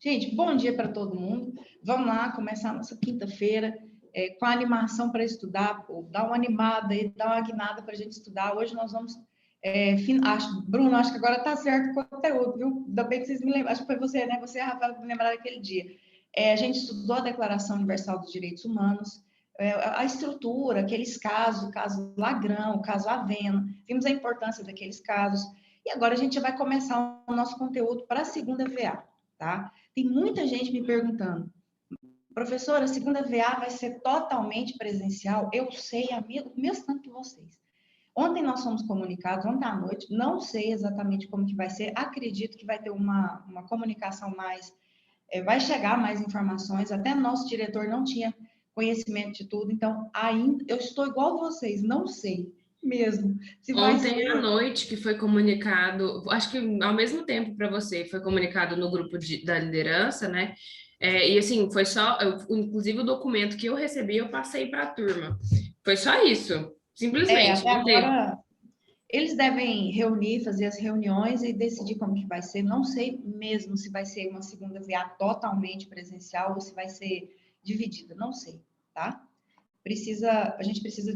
Gente, bom dia para todo mundo. Vamos lá começar a nossa quinta-feira com a animação para estudar. Pô, dá uma animada e dá uma guinada para a gente estudar. Hoje nós vamos. Bruno, acho que agora está certo o conteúdo, viu? Ainda bem que vocês me lembram. Acho que foi você, né? Você, Rafael, que me lembraram daquele dia. A gente estudou a Declaração Universal dos Direitos Humanos, a estrutura, aqueles casos, o caso Lagrão, o caso Avena. Vimos a importância daqueles casos. E agora a gente vai começar o nosso conteúdo para a segunda VA, tá? Tem muita gente me perguntando, professora, a segunda VA vai ser totalmente presencial? Eu sei, amigo, mesmo tanto que vocês. Ontem nós fomos comunicados, ontem à noite, não sei exatamente como que vai ser, acredito que vai ter uma comunicação mais, vai chegar mais informações, até nosso diretor não tinha conhecimento de tudo, então ainda, eu estou igual vocês, não sei mesmo se vai Ontem ser... à noite que foi comunicado, acho que ao mesmo tempo para você, foi comunicado no grupo da liderança, né? E assim, foi só, inclusive o documento que eu recebi, eu passei para a turma. Foi só isso, simplesmente, Até não teve. agora eles devem reunir, fazer as reuniões e decidir como que vai ser. Não sei mesmo se vai ser uma segunda VA totalmente presencial ou se vai ser dividida. Não sei, tá? A gente precisa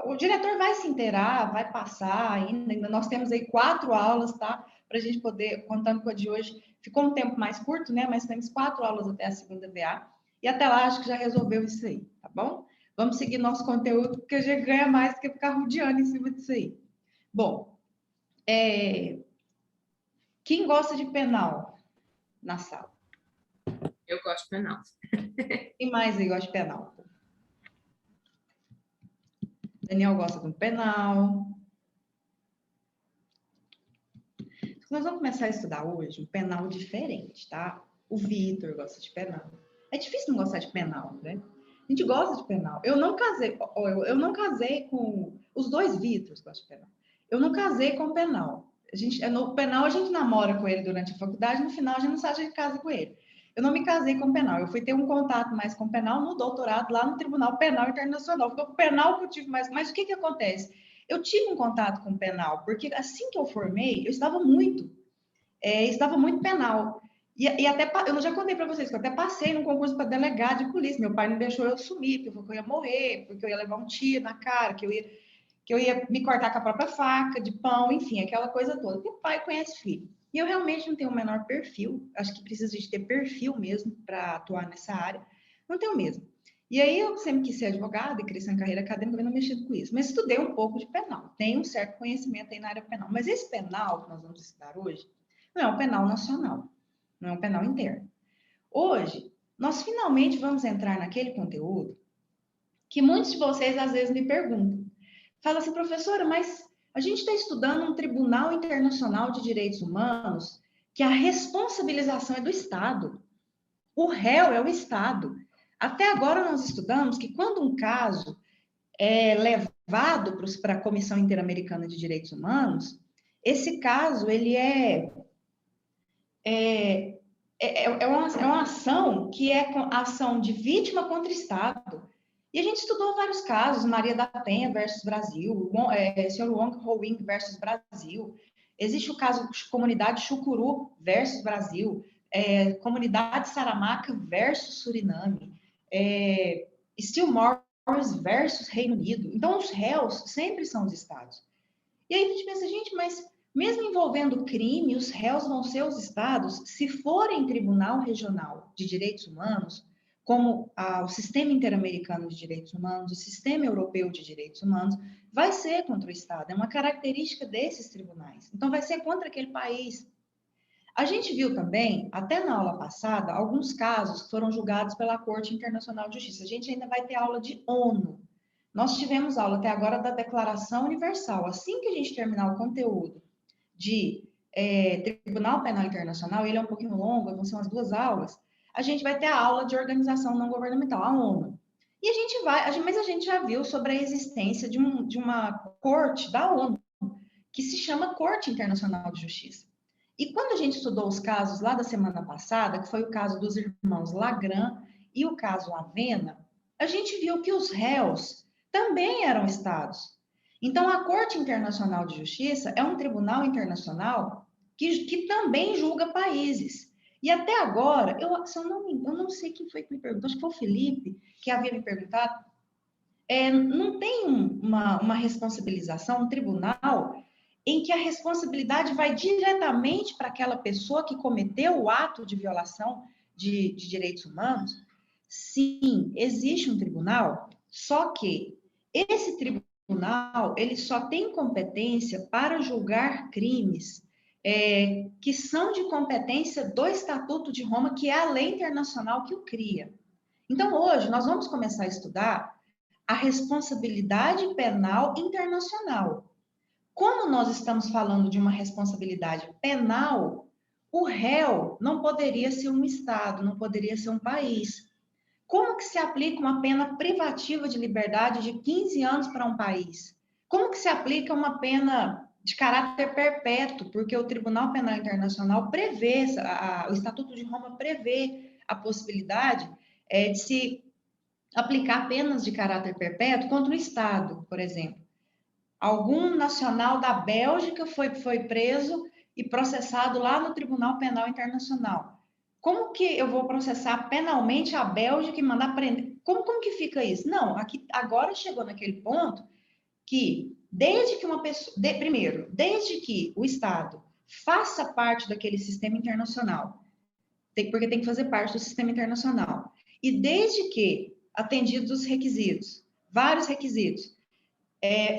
o diretor vai se inteirar, vai passar ainda. Nós temos aí 4 aulas, tá? Para a gente poder, contando com a de hoje, ficou um tempo mais curto, né? Mas temos 4 aulas até a segunda VA. E até lá acho que já resolveu isso aí, tá bom? Vamos seguir nosso conteúdo, porque a gente ganha mais do que ficar rodeando em cima disso aí. Bom, quem gosta de penal na sala? Eu gosto de penal. Quem mais aí gosta de penal? Daniel gosta de um penal. Nós vamos começar a estudar hoje um penal diferente, tá? O Vitor gosta de penal. É difícil não gostar de penal, né? A gente gosta de penal. Eu não casei com... Os dois Vitors gostam de penal. Eu não casei com penal. No penal a gente namora com ele durante a faculdade, no final a gente não sabe se a gente casa com ele. Eu não me casei com penal. Eu fui ter um contato mais com penal no doutorado, lá no Tribunal Penal Internacional. Foi o penal que eu tive mais. Mas o que acontece? Eu tive um contato com penal, porque assim que eu formei, eu estava muito penal. E até, eu já contei para vocês que eu até passei num concurso para delegado de polícia. Meu pai não deixou eu sumir, porque eu ia morrer, porque eu ia levar um tiro na cara, que eu ia me cortar com a própria faca de pão, enfim, aquela coisa toda. Meu pai conhece filho. E eu realmente não tenho o menor perfil, acho que precisa de ter perfil mesmo para atuar nessa área. Não tenho mesmo. E aí eu sempre quis ser advogada e crescer na carreira acadêmica, não mexido com isso. Mas estudei um pouco de penal, tenho um certo conhecimento aí na área penal. Mas esse penal que nós vamos estudar hoje não é um penal nacional, não é um penal interno. Hoje, nós finalmente vamos entrar naquele conteúdo que muitos de vocês às vezes me perguntam. Fala assim, professora, mas a gente está estudando um Tribunal Internacional de Direitos Humanos que a responsabilização é do Estado. O réu é o Estado. Até agora nós estudamos que quando um caso é levado para a Comissão Interamericana de Direitos Humanos, esse caso ele é uma ação que é ação de vítima contra Estado. E a gente estudou vários casos, Maria da Penha versus Brasil, Sr. Wong Ho-Wing versus Brasil. Existe o caso Comunidade Chucuru versus Brasil, Comunidade Saramaca versus Suriname, Steel Morris versus Reino Unido. Então, os réus sempre são os estados. E aí a gente pensa, gente, mas mesmo envolvendo crime, os réus vão ser os estados, se forem tribunal regional de direitos humanos, como o Sistema Interamericano de Direitos Humanos, o Sistema Europeu de Direitos Humanos, vai ser contra o Estado, é uma característica desses tribunais. Então, vai ser contra aquele país. A gente viu também, até na aula passada, alguns casos que foram julgados pela Corte Internacional de Justiça. A gente ainda vai ter aula de ONU. Nós tivemos aula até agora da Declaração Universal. Assim que a gente terminar o conteúdo de Tribunal Penal Internacional, ele é um pouquinho longo, vão ser umas 2 aulas, a gente vai ter a aula de organização não governamental, a ONU. E mas a gente já viu sobre a existência de uma corte da ONU, que se chama Corte Internacional de Justiça. E quando a gente estudou os casos lá da semana passada, que foi o caso dos irmãos Lagran e o caso Avena, a gente viu que os réus também eram estados. Então, a Corte Internacional de Justiça é um tribunal internacional que também julga países. E até agora, eu não sei quem foi que me perguntou, acho que foi o Felipe, que havia me perguntado, não tem uma responsabilização, um tribunal, em que a responsabilidade vai diretamente para aquela pessoa que cometeu o ato de violação de direitos humanos? Sim, existe um tribunal, só que esse tribunal ele só tem competência para julgar crimes que são de competência do Estatuto de Roma, que é a lei internacional que o cria. Então, hoje, nós vamos começar a estudar a responsabilidade penal internacional. Como nós estamos falando de uma responsabilidade penal, o réu não poderia ser um Estado, não poderia ser um país. Como que se aplica uma pena privativa de liberdade de 15 anos para um país? Como que se aplica uma pena de caráter perpétuo? Porque o Tribunal Penal Internacional prevê, o Estatuto de Roma prevê a possibilidade de se aplicar penas de caráter perpétuo contra o Estado, por exemplo. Algum nacional da Bélgica foi preso e processado lá no Tribunal Penal Internacional. Como que eu vou processar penalmente a Bélgica e mandar prender? Como que fica isso? Não, aqui agora chegou naquele ponto que desde que uma pessoa, primeiro, desde que o Estado faça parte daquele sistema internacional, porque tem que fazer parte do sistema internacional, e desde que atendidos os requisitos, vários requisitos,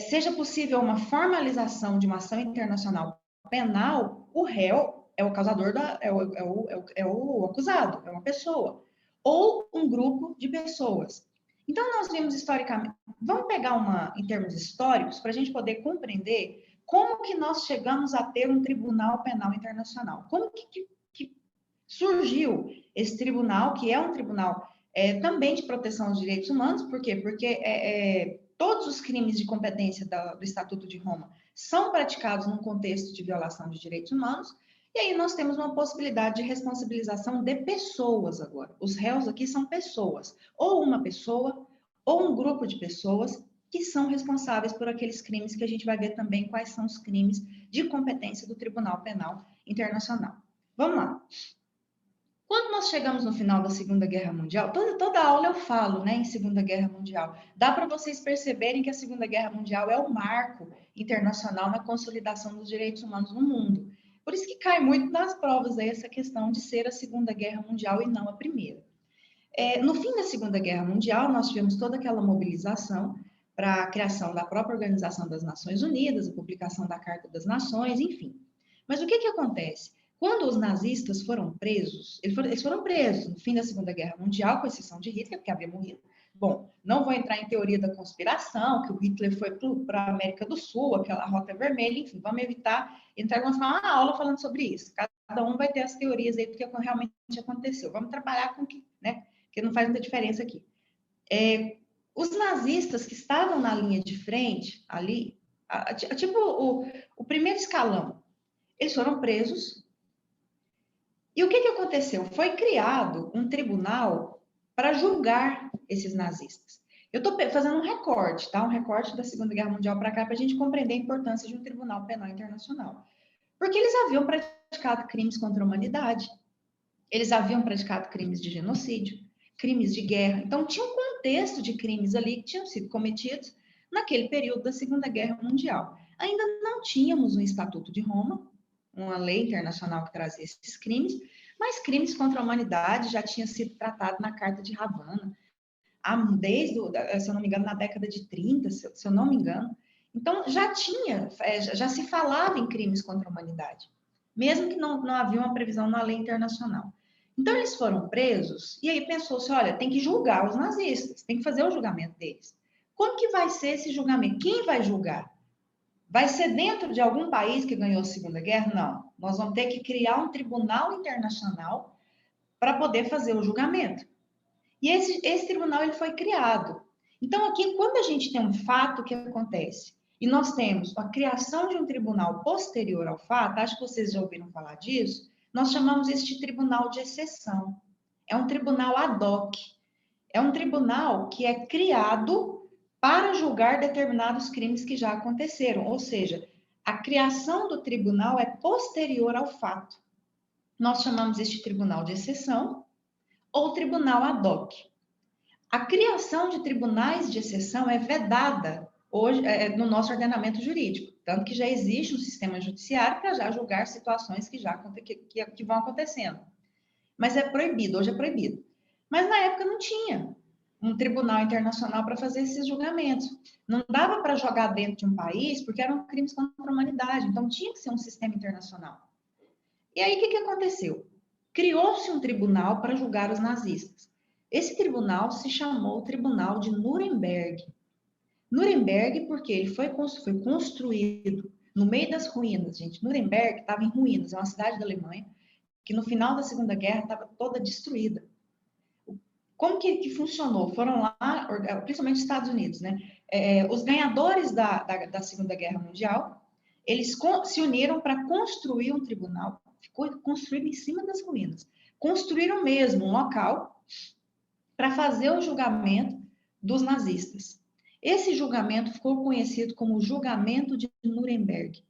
seja possível uma formalização de uma ação internacional penal, o réu é o causador, é o acusado, é uma pessoa, ou um grupo de pessoas. Então, nós vimos historicamente, vamos pegar em termos históricos, para a gente poder compreender como que nós chegamos a ter um tribunal penal internacional. Como que surgiu esse tribunal, que é um tribunal também de proteção aos direitos humanos, por quê? Porque todos os crimes de competência do Estatuto de Roma são praticados num contexto de violação de direitos humanos, e aí nós temos uma possibilidade de responsabilização de pessoas agora. Os réus aqui são pessoas, ou uma pessoa, ou um grupo de pessoas que são responsáveis por aqueles crimes que a gente vai ver também quais são os crimes de competência do Tribunal Penal Internacional. Vamos lá. Quando nós chegamos no final da Segunda Guerra Mundial, toda aula eu falo, né, em Segunda Guerra Mundial, dá para vocês perceberem que a Segunda Guerra Mundial é o marco internacional na consolidação dos direitos humanos no mundo. Por isso que cai muito nas provas aí essa questão de ser a Segunda Guerra Mundial e não a primeira. No fim da Segunda Guerra Mundial, nós tivemos toda aquela mobilização para a criação da própria Organização das Nações Unidas, a publicação da Carta das Nações, enfim. Mas o que acontece? Quando os nazistas foram presos, eles foram presos no fim da Segunda Guerra Mundial, com exceção de Hitler, porque havia morrido. Bom, não vou entrar em teoria da conspiração, que o Hitler foi para a América do Sul, aquela rota vermelha, enfim, vamos evitar entrar em uma aula falando sobre isso. Cada um vai ter as teorias aí do que realmente aconteceu. Vamos trabalhar com o que, né? Que não faz muita diferença aqui. Os nazistas que estavam na linha de frente, ali, tipo o primeiro escalão, eles foram presos. E o que aconteceu? Foi criado um tribunal para julgar esses nazistas. Eu estou fazendo um recorte, tá? Um recorte da Segunda Guerra Mundial para cá, para a gente compreender a importância de um tribunal penal internacional. Porque eles haviam praticado crimes contra a humanidade, eles haviam praticado crimes de genocídio, crimes de guerra. Então, tinha um contexto de crimes ali que tinham sido cometidos naquele período da Segunda Guerra Mundial. Ainda não tínhamos um Estatuto de Roma, uma lei internacional que trazia esses crimes, mas crimes contra a humanidade já tinha sido tratado na Carta de Havana, desde, se eu não me engano, na década de 30, se eu não me engano. Então, já se falava em crimes contra a humanidade, mesmo que não havia uma previsão na lei internacional. Então, eles foram presos, e aí pensou-se, olha, tem que julgar os nazistas, tem que fazer o julgamento deles. Como que vai ser esse julgamento? Quem vai julgar? Vai ser dentro de algum país que ganhou a Segunda Guerra? Não. Nós vamos ter que criar um tribunal internacional para poder fazer o julgamento. E esse tribunal ele foi criado. Então, aqui, quando a gente tem um fato que acontece, e nós temos a criação de um tribunal posterior ao fato, acho que vocês já ouviram falar disso, nós chamamos isso de tribunal de exceção. É um tribunal ad hoc. É um tribunal que é criado para julgar determinados crimes que já aconteceram. Ou seja, a criação do tribunal é posterior ao fato. Nós chamamos este tribunal de exceção ou tribunal ad hoc. A criação de tribunais de exceção é vedada hoje no nosso ordenamento jurídico, tanto que já existe um sistema judiciário para já julgar situações que vão acontecendo. Mas é proibido, hoje é proibido. Mas na época não tinha um tribunal internacional para fazer esses julgamentos. Não dava para jogar dentro de um país porque eram crimes contra a humanidade, então tinha que ser um sistema internacional. E aí o que aconteceu? Criou-se um tribunal para julgar os nazistas. Esse tribunal se chamou Tribunal de Nuremberg. Nuremberg porque ele foi construído no meio das ruínas, gente. Nuremberg estava em ruínas, é uma cidade da Alemanha que no final da Segunda Guerra estava toda destruída. Como que funcionou? Foram lá, principalmente Estados Unidos, né? Os ganhadores da Segunda Guerra Mundial, eles se uniram para construir um tribunal, ficou construído em cima das ruínas. Construíram mesmo um local para fazer o julgamento dos nazistas. Esse julgamento ficou conhecido como o Julgamento de Nuremberg.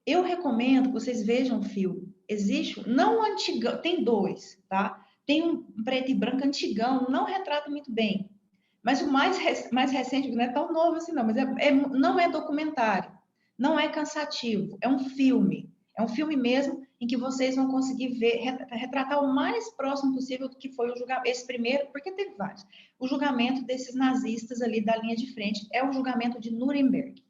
Eu recomendo que vocês vejam o filme. Existe, não o antigão, tem dois, tá? Tem um preto e branco antigão, não retrata muito bem. Mas o mais recente, não é tão novo assim não, mas não é documentário, não é cansativo, é um filme. É um filme mesmo em que vocês vão conseguir ver, retratar o mais próximo possível do que foi o julgamento, esse primeiro, porque teve vários. O julgamento desses nazistas ali da linha de frente é o julgamento de Nuremberg.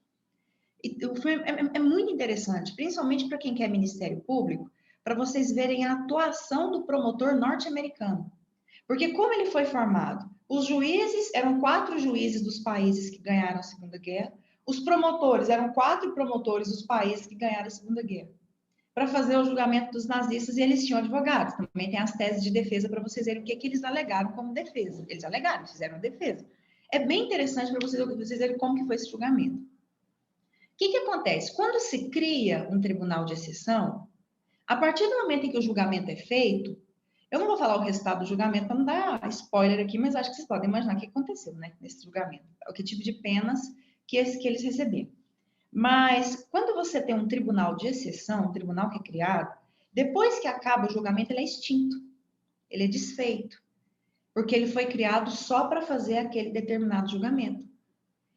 E o filme é muito interessante, principalmente para quem quer Ministério Público, para vocês verem a atuação do promotor norte-americano. Porque como ele foi formado? Os juízes, eram 4 juízes dos países que ganharam a Segunda Guerra, os promotores, eram 4 promotores dos países que ganharam a Segunda Guerra, para fazer o julgamento dos nazistas, e eles tinham advogados. Também tem as teses de defesa para vocês verem o que eles alegaram como defesa. Eles alegaram, fizeram a defesa. É bem interessante para vocês verem como que foi esse julgamento. O que acontece? Quando se cria um tribunal de exceção, a partir do momento em que o julgamento é feito, eu não vou falar o resultado do julgamento para não dar spoiler aqui, mas acho que vocês podem imaginar o que aconteceu, né, nesse julgamento. O que tipo de penas que eles receberam. Mas quando você tem um tribunal de exceção, um tribunal que é criado, depois que acaba o julgamento, ele é extinto, ele é desfeito, porque ele foi criado só para fazer aquele determinado julgamento.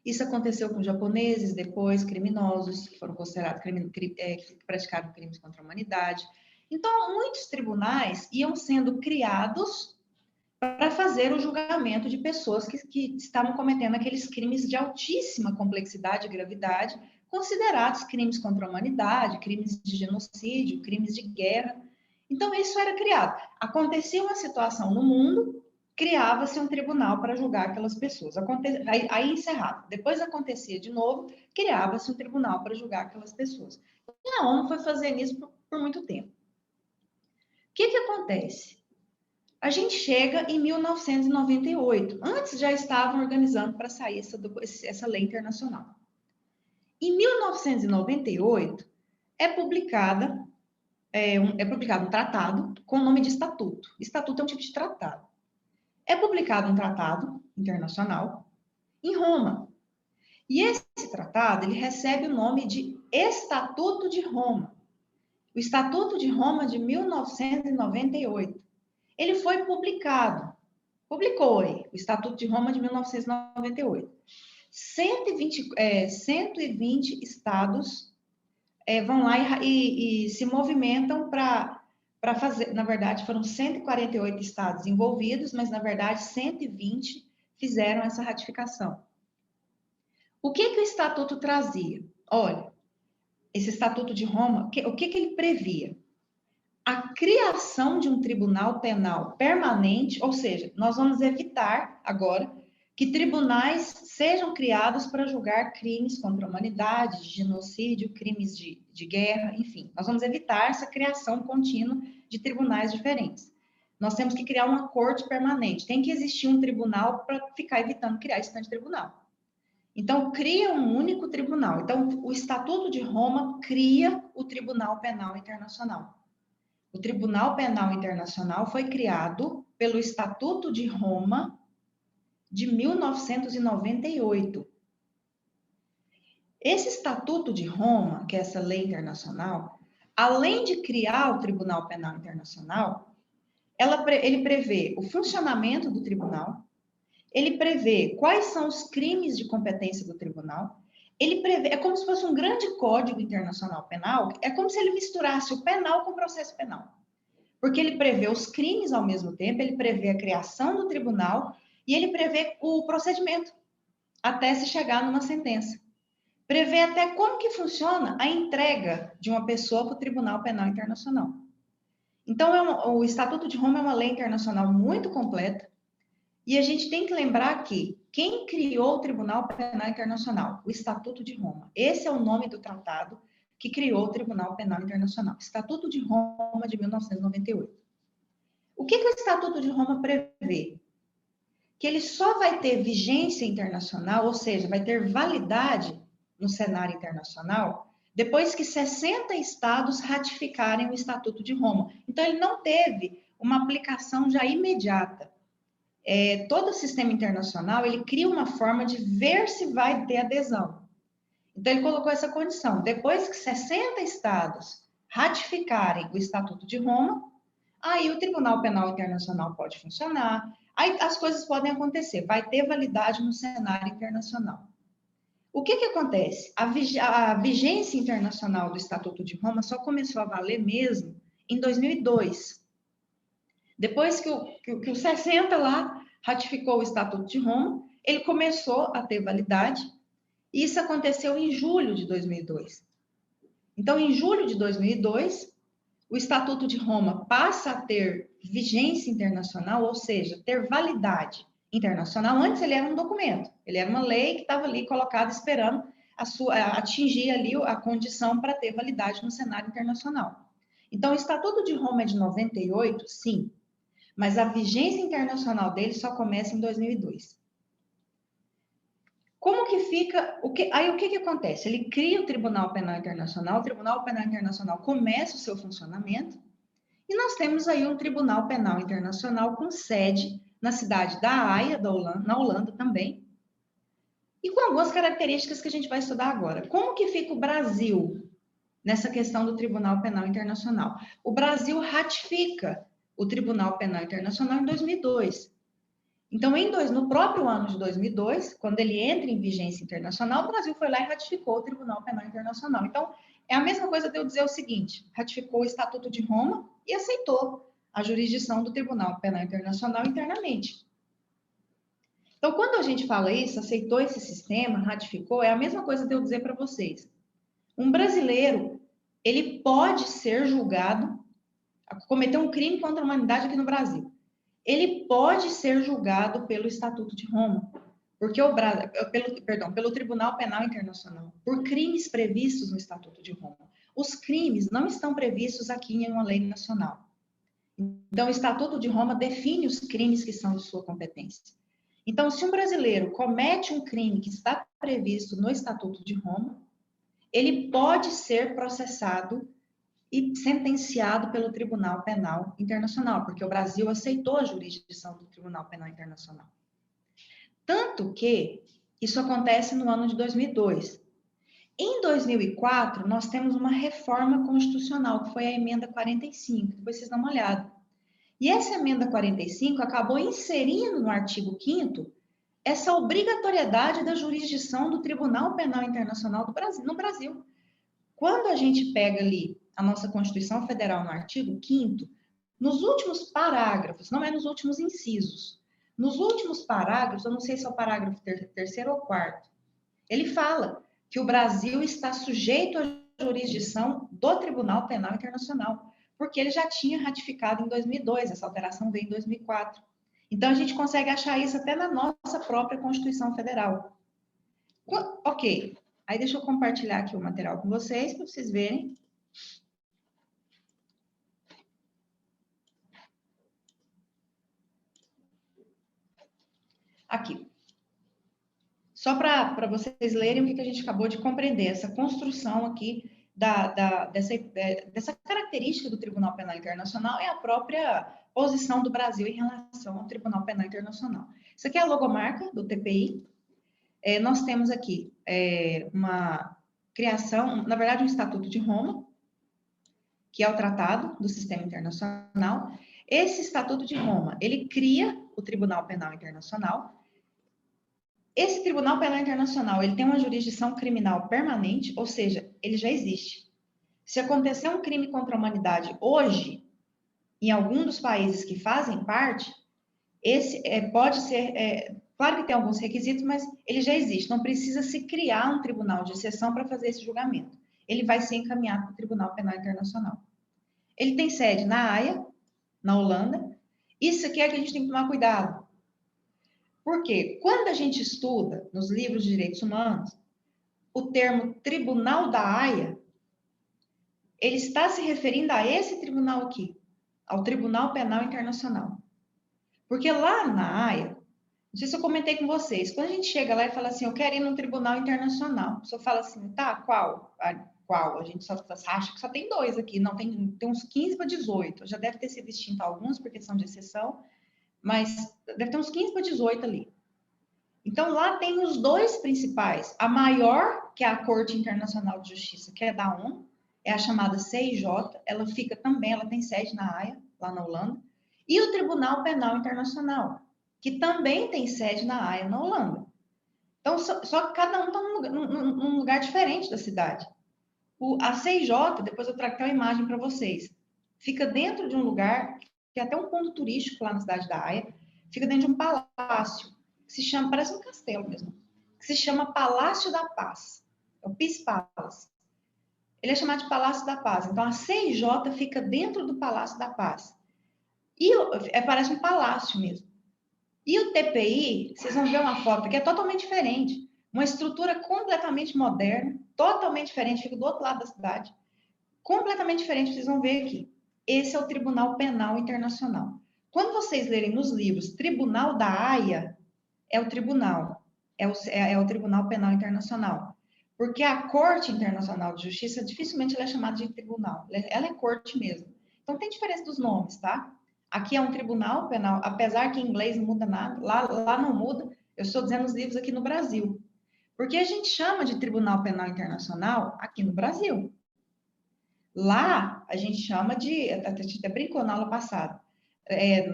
Isso aconteceu com japoneses, depois criminosos, que foram considerados que praticaram crimes contra a humanidade. Então, muitos tribunais iam sendo criados para fazer o julgamento de pessoas que estavam cometendo aqueles crimes de altíssima complexidade e gravidade, considerados crimes contra a humanidade, crimes de genocídio, crimes de guerra. Então, isso era criado. Acontecia uma situação no mundo, criava-se um tribunal para julgar aquelas pessoas. Aí encerrava. Depois acontecia de novo, criava-se um tribunal para julgar aquelas pessoas. E a ONU foi fazendo isso por muito tempo. O que acontece? A gente chega em 1998. Antes já estavam organizando para sair essa lei internacional. Em 1998, é publicado um tratado com o nome de estatuto. Estatuto é um tipo de tratado. É publicado um tratado internacional em Roma. E esse tratado, ele recebe o nome de Estatuto de Roma. O Estatuto de Roma de 1998. Ele foi publicou aí, o Estatuto de Roma de 1998. 120 estados vão lá e se movimentam para fazer, na verdade, foram 148 estados envolvidos, mas, na verdade, 120 fizeram essa ratificação. O que o Estatuto trazia? Olha, esse Estatuto de Roma, o que ele previa? A criação de um tribunal penal permanente, ou seja, nós vamos evitar agora que tribunais sejam criados para julgar crimes contra a humanidade, genocídio, crimes de guerra, enfim. Nós vamos evitar essa criação contínua de tribunais diferentes. Nós temos que criar uma corte permanente. Tem que existir um tribunal para ficar evitando criar esse tanto de tribunal. Então, cria um único tribunal. Então, o Estatuto de Roma cria o Tribunal Penal Internacional. O Tribunal Penal Internacional foi criado pelo Estatuto de Roma de 1998. Esse Estatuto de Roma, que é essa lei internacional, além de criar o Tribunal Penal Internacional, ele prevê o funcionamento do tribunal, ele prevê quais são os crimes de competência do tribunal, ele prevê, é como se fosse um grande código internacional penal, é como se ele misturasse o penal com o processo penal. Porque ele prevê os crimes ao mesmo tempo, ele prevê a criação do tribunal e ele prevê o procedimento até se chegar numa sentença. Prevê até como que funciona a entrega de uma pessoa para o Tribunal Penal Internacional. Então, o Estatuto de Roma é uma lei internacional muito completa, e a gente tem que lembrar que quem criou o Tribunal Penal Internacional? O Estatuto de Roma. Esse é o nome do tratado que criou o Tribunal Penal Internacional. Estatuto de Roma de 1998. O que o Estatuto de Roma prevê? Que ele só vai ter vigência internacional, ou seja, vai ter validade no cenário internacional, depois que 60 estados ratificarem o Estatuto de Roma. Então, ele não teve uma aplicação já imediata. Todo o sistema internacional, ele cria uma forma de ver se vai ter adesão. Então, ele colocou essa condição. Depois que 60 estados ratificarem o Estatuto de Roma, aí o Tribunal Penal Internacional pode funcionar, aí as coisas podem acontecer, vai ter validade no cenário internacional. O que acontece? A vigência internacional do Estatuto de Roma só começou a valer mesmo em 2002. Depois que o 60 lá ratificou o Estatuto de Roma, ele começou a ter validade, e isso aconteceu em julho de 2002. Então, em julho de 2002, o Estatuto de Roma passa a ter vigência internacional, ou seja, ter validade internacional. Antes ele era um documento, ele era uma lei que estava ali colocada esperando atingir ali a condição para ter validade no cenário internacional. Então, o Estatuto de Roma é de 98, sim, mas a vigência internacional dele só começa em 2002. Como que fica? Aí o que acontece? Ele cria o Tribunal Penal Internacional, o Tribunal Penal Internacional começa o seu funcionamento, e nós temos aí um Tribunal Penal Internacional com sede na cidade da Haia, na Holanda também, e com algumas características que a gente vai estudar agora. Como que fica o Brasil nessa questão do Tribunal Penal Internacional? O Brasil ratifica o Tribunal Penal Internacional em 2002. Então, no próprio ano de 2002, quando ele entra em vigência internacional, o Brasil foi lá e ratificou o Tribunal Penal Internacional. Então, é a mesma coisa de eu dizer o seguinte: ratificou o Estatuto de Roma e aceitou a jurisdição do Tribunal Penal Internacional internamente. Então, quando a gente fala isso, aceitou esse sistema, ratificou, é a mesma coisa de eu dizer para vocês: um brasileiro, ele pode ser julgado, cometer um crime contra a humanidade aqui no Brasil. Ele pode ser julgado pelo Estatuto de Roma, porque pelo Tribunal Penal Internacional, por crimes previstos no Estatuto de Roma. Os crimes não estão previstos aqui em uma lei nacional. Então, o Estatuto de Roma define os crimes que são de sua competência. Então, se um brasileiro comete um crime que está previsto no Estatuto de Roma, ele pode ser processado e sentenciado pelo Tribunal Penal Internacional, porque o Brasil aceitou a jurisdição do Tribunal Penal Internacional. Tanto que isso acontece no ano de 2002. Em 2004, nós temos uma reforma constitucional, que foi a emenda 45, depois vocês dão uma olhada. E essa emenda 45 acabou inserindo no artigo 5º essa obrigatoriedade da jurisdição do Tribunal Penal Internacional no Brasil. Quando a gente pega ali a nossa Constituição Federal no artigo 5º, nos últimos parágrafos, não é nos últimos incisos, nos últimos parágrafos, eu não sei se é o parágrafo 3º ou 4º, ele fala que o Brasil está sujeito à jurisdição do Tribunal Penal Internacional, porque ele já tinha ratificado em 2002, essa alteração veio em 2004. Então, a gente consegue achar isso até na nossa própria Constituição Federal. Ok, aí deixa eu compartilhar aqui o material com vocês, para vocês verem. Aqui. Só para vocês lerem o que a gente acabou de compreender, essa construção aqui dessa característica do Tribunal Penal Internacional é a própria posição do Brasil em relação ao Tribunal Penal Internacional. Isso aqui é a logomarca do TPI. Nós temos aqui uma criação, na verdade, um Estatuto de Roma, que é o Tratado do Sistema Internacional. Esse Estatuto de Roma, ele cria o Tribunal Penal Internacional. Esse Tribunal Penal Internacional, ele tem uma jurisdição criminal permanente, ou seja, ele já existe. Se acontecer um crime contra a humanidade hoje, em algum dos países que fazem parte, esse pode ser, claro que tem alguns requisitos, mas ele já existe. Não precisa se criar um tribunal de exceção para fazer esse julgamento. Ele vai ser encaminhado para o Tribunal Penal Internacional. Ele tem sede na Haia, na Holanda. Isso aqui é que a gente tem que tomar cuidado. Porque quando a gente estuda nos livros de direitos humanos, o termo Tribunal da Haia, ele está se referindo a esse tribunal aqui, ao Tribunal Penal Internacional. Porque lá na Haia, não sei se eu comentei com vocês, quando a gente chega lá e fala assim, eu quero ir num tribunal internacional, a pessoa fala assim, tá, qual? Qual? A gente só acha que só tem 2 aqui, não, tem uns 15 para 18, já deve ter sido extinto alguns, porque são de exceção, mas deve ter uns 15 para 18 ali. Então, lá tem os 2 principais. A maior, que é a Corte Internacional de Justiça, que é da ONU, é a chamada CIJ, ela fica também, ela tem sede na Haia, lá na Holanda, e o Tribunal Penal Internacional, que também tem sede na Haia, na Holanda. Então, só que cada um está num lugar diferente da cidade. A CIJ, depois eu trago até uma imagem para vocês, fica dentro de um lugar, que é até um ponto turístico lá na cidade da Haia, fica dentro de um palácio, que se chama, parece um castelo mesmo, que se chama Palácio da Paz, é o Peace Palace. Ele é chamado de Palácio da Paz. Então, a CIJ fica dentro do Palácio da Paz. E parece um palácio mesmo. E o TPI, vocês vão ver uma foto que é totalmente diferente. Uma estrutura completamente moderna, totalmente diferente, fica do outro lado da cidade. Completamente diferente, vocês vão ver aqui. Esse é o Tribunal Penal Internacional. Quando vocês lerem nos livros Tribunal da Haia, é o tribunal, é o Tribunal Penal Internacional. Porque a Corte Internacional de Justiça, dificilmente ela é chamada de tribunal. Ela é corte mesmo. Então, tem diferença dos nomes, tá? Aqui é um tribunal penal, apesar que em inglês não muda nada, lá não muda. Eu estou dizendo os livros aqui no Brasil. Porque a gente chama de Tribunal Penal Internacional aqui no Brasil. Lá, a gente chama de... A gente até brincou na aula passada.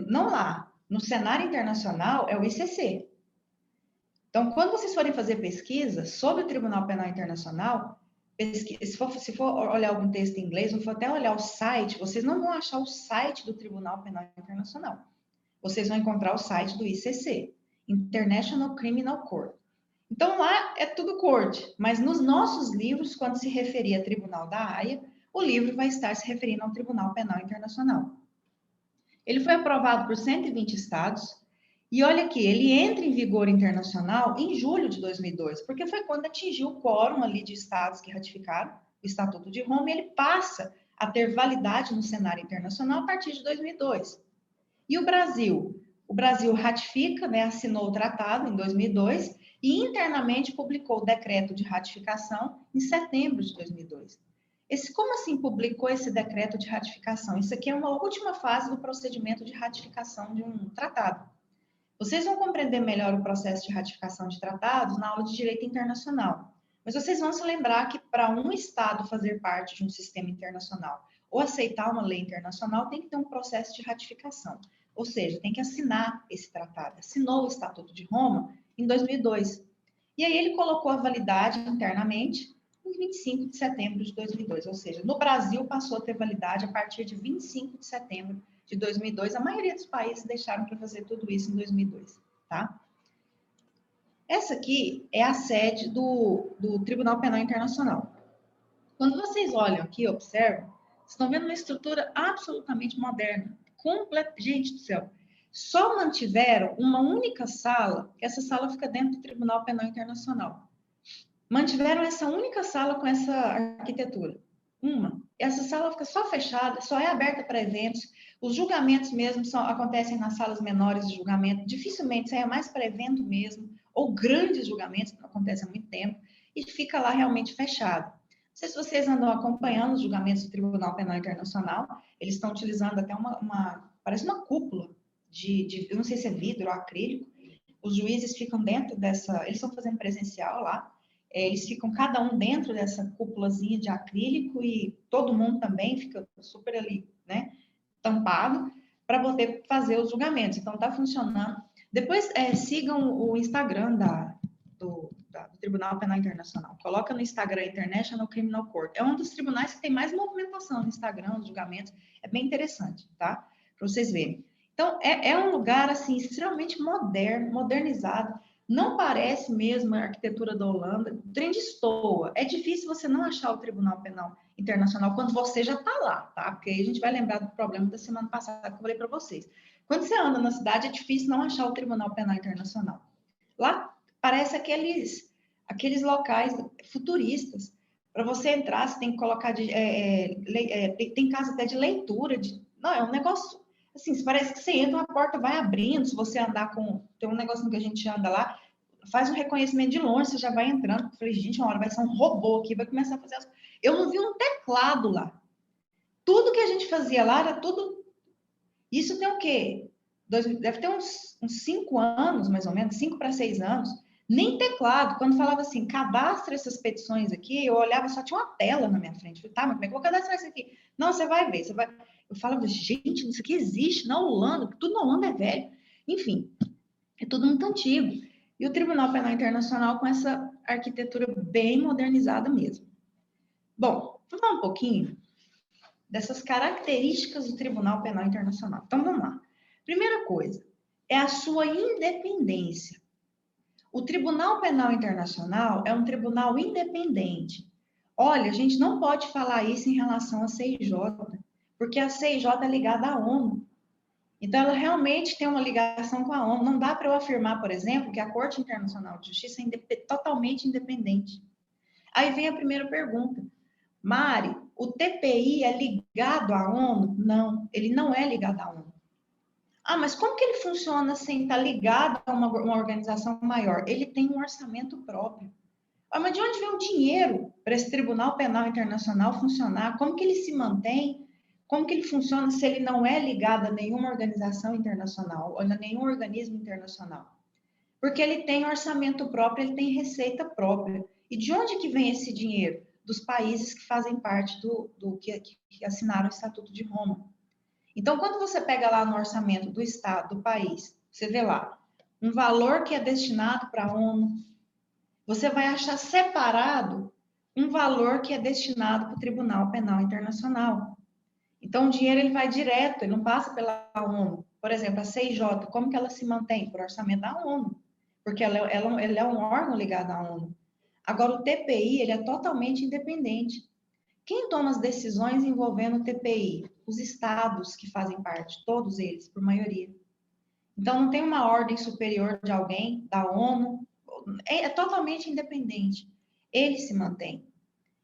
Não lá. No cenário internacional, é o ICC. Então, quando vocês forem fazer pesquisa sobre o Tribunal Penal Internacional, se for olhar algum texto em inglês, ou for até olhar o site, vocês não vão achar o site do Tribunal Penal Internacional. Vocês vão encontrar o site do ICC, International Criminal Court. Então, lá é tudo corte, mas nos nossos livros, quando se referir a Tribunal da Haia, o livro vai estar se referindo ao Tribunal Penal Internacional. Ele foi aprovado por 120 estados, e olha aqui, ele entra em vigor internacional em julho de 2002, porque foi quando atingiu o quórum ali de estados que ratificaram o Estatuto de Roma, e ele passa a ter validade no cenário internacional a partir de 2002. E o Brasil? O Brasil ratifica, né, assinou o tratado em 2002 e internamente publicou o decreto de ratificação em setembro de 2002. Como assim publicou esse decreto de ratificação? Isso aqui é uma última fase do procedimento de ratificação de um tratado. Vocês vão compreender melhor o processo de ratificação de tratados na aula de Direito Internacional. Mas vocês vão se lembrar que para um Estado fazer parte de um sistema internacional ou aceitar uma lei internacional, tem que ter um processo de ratificação. Ou seja, tem que assinar esse tratado. Assinou o Estatuto de Roma em 2002. E aí ele colocou a validade internamente em 25 de setembro de 2002. Ou seja, no Brasil passou a ter validade a partir de 25 de setembro de 2002, a maioria dos países deixaram para fazer tudo isso em 2002, tá? Essa aqui é a sede do Tribunal Penal Internacional. Quando vocês olham aqui, observam, vocês estão vendo uma estrutura absolutamente moderna, completa. Gente do céu, só mantiveram uma única sala, que essa sala fica dentro do Tribunal Penal Internacional. Mantiveram essa única sala com essa arquitetura. Essa sala fica só fechada, só é aberta para eventos. Os julgamentos mesmo acontecem nas salas menores de julgamento. Dificilmente, isso aí é mais para evento mesmo, ou grandes julgamentos, que acontecem há muito tempo, e fica lá realmente fechado. Não sei se vocês andam acompanhando os julgamentos do Tribunal Penal Internacional, eles estão utilizando até parece uma cúpula eu não sei se é vidro ou acrílico. Os juízes ficam dentro eles estão fazendo presencial lá, Eles ficam cada um dentro dessa cúpulazinha de acrílico e todo mundo também fica super ali, né, tampado, para poder fazer os julgamentos. Então, está funcionando. Depois, sigam o Instagram do Tribunal Penal Internacional. Coloca no Instagram International Criminal Court. É um dos tribunais que tem mais movimentação no Instagram, os julgamentos. É bem interessante, tá? Para vocês verem. Então, é um lugar, assim, extremamente moderno, modernizado. Não parece mesmo a arquitetura da Holanda. O trem destoa. É difícil você não achar o Tribunal Penal Internacional quando você já está lá, tá? Porque aí a gente vai lembrar do problema da semana passada que eu falei para vocês. Quando você anda na cidade, é difícil não achar o Tribunal Penal Internacional. Lá parece aqueles locais futuristas. Para você entrar, você tem que colocar tem casa até de leitura. Não, é um negócio assim, parece que você entra, uma porta vai abrindo. Se você andar tem um negócio que a gente anda lá, faz um reconhecimento de longe, você já vai entrando. Eu falei, gente, uma hora vai ser um robô aqui, vai começar a fazer as... Eu não vi um teclado lá. Tudo que a gente fazia lá era tudo... Isso tem o quê? Deve ter uns 5 anos, mais ou menos, 5 para 6 anos. Nem teclado. Quando falava assim, cadastra essas petições aqui, eu olhava, só tinha uma tela na minha frente. Eu falei, tá, mas como é que eu vou cadastrar isso aqui? Não, você vai ver, você vai... Eu falava, gente, isso aqui existe na Holanda, tudo na Holanda é velho. Enfim, é tudo muito antigo. E o Tribunal Penal Internacional com essa arquitetura bem modernizada mesmo. Bom, vamos falar um pouquinho dessas características do Tribunal Penal Internacional. Então, vamos lá. Primeira coisa, é a sua independência. O Tribunal Penal Internacional é um tribunal independente. Olha, a gente não pode falar isso em relação à CIJ, porque a CIJ é ligada à ONU. Então, ela realmente tem uma ligação com a ONU. Não dá para eu afirmar, por exemplo, que a Corte Internacional de Justiça é totalmente independente. Aí vem a primeira pergunta. Mari, o TPI é ligado à ONU? Não, ele não é ligado à ONU. Ah, mas como que ele funciona sem estar ligado a uma organização maior? Ele tem um orçamento próprio. Ah, mas de onde vem o dinheiro para esse Tribunal Penal Internacional funcionar? Como que ele se mantém? Como que ele funciona se ele não é ligado a nenhuma organização internacional, ou a nenhum organismo internacional? Porque ele tem orçamento próprio, ele tem receita própria. E de onde que vem esse dinheiro? Dos países que fazem parte que assinaram o Estatuto de Roma. Então, quando você pega lá no orçamento do Estado, do país, você vê lá um valor que é destinado para a ONU, você vai achar separado um valor que é destinado para o Tribunal Penal Internacional. Então, o dinheiro ele vai direto, ele não passa pela ONU. Por exemplo, a CIJ, como que ela se mantém? Por orçamento da ONU, porque ela é um órgão ligado à ONU. Agora, o TPI, ele é totalmente independente. Quem toma as decisões envolvendo o TPI? Os estados que fazem parte, todos eles, por maioria. Então, não tem uma ordem superior de alguém, da ONU, é totalmente independente. Ele se mantém.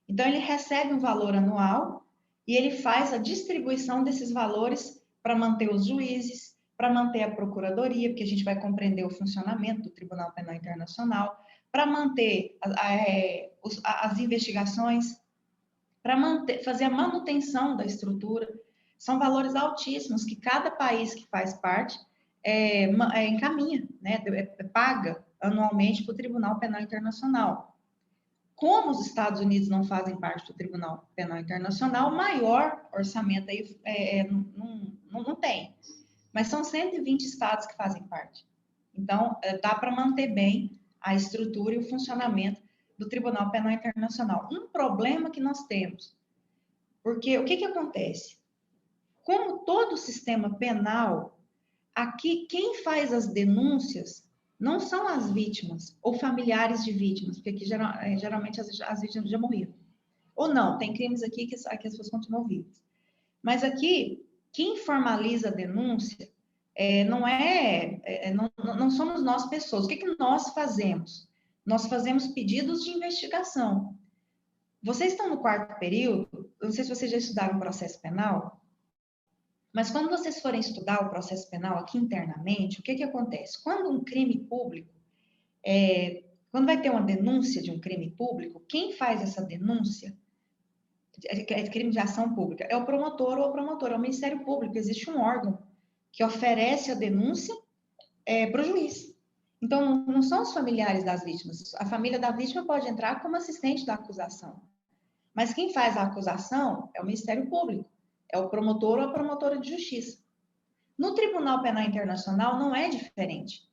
Então, ele recebe um valor anual e ele faz a distribuição desses valores para manter os juízes, para manter a procuradoria, porque a gente vai compreender o funcionamento do Tribunal Penal Internacional, para manter as investigações, para fazer a manutenção da estrutura. São valores altíssimos que cada país que faz parte encaminha, né, paga anualmente para o Tribunal Penal Internacional. Como os Estados Unidos não fazem parte do Tribunal Penal Internacional, maior orçamento aí não tem. Mas são 120 estados que fazem parte. Então, dá para manter bem a estrutura e o funcionamento do Tribunal Penal Internacional. Um problema que nós temos, porque o que acontece? Como todo o sistema penal, aqui quem faz as denúncias não são as vítimas ou familiares de vítimas, porque aqui geralmente as vítimas já morreram. Ou não, tem crimes aqui que as pessoas continuam vivas. Mas aqui, quem formaliza a denúncia não somos nós pessoas. O que nós fazemos? Nós fazemos pedidos de investigação. Vocês estão no 4º período, não sei se vocês já estudaram processo penal, mas quando vocês forem estudar o processo penal aqui internamente, o que acontece? Quando um crime público, quando vai ter uma denúncia de um crime público, quem faz essa denúncia, crime de ação pública, é o promotor ou a promotora, é o Ministério Público, existe um órgão que oferece a denúncia para o juiz. Então, não são os familiares das vítimas. A família da vítima pode entrar como assistente da acusação. Mas quem faz a acusação é o Ministério Público, é o promotor ou a promotora de justiça. No Tribunal Penal Internacional não é diferente.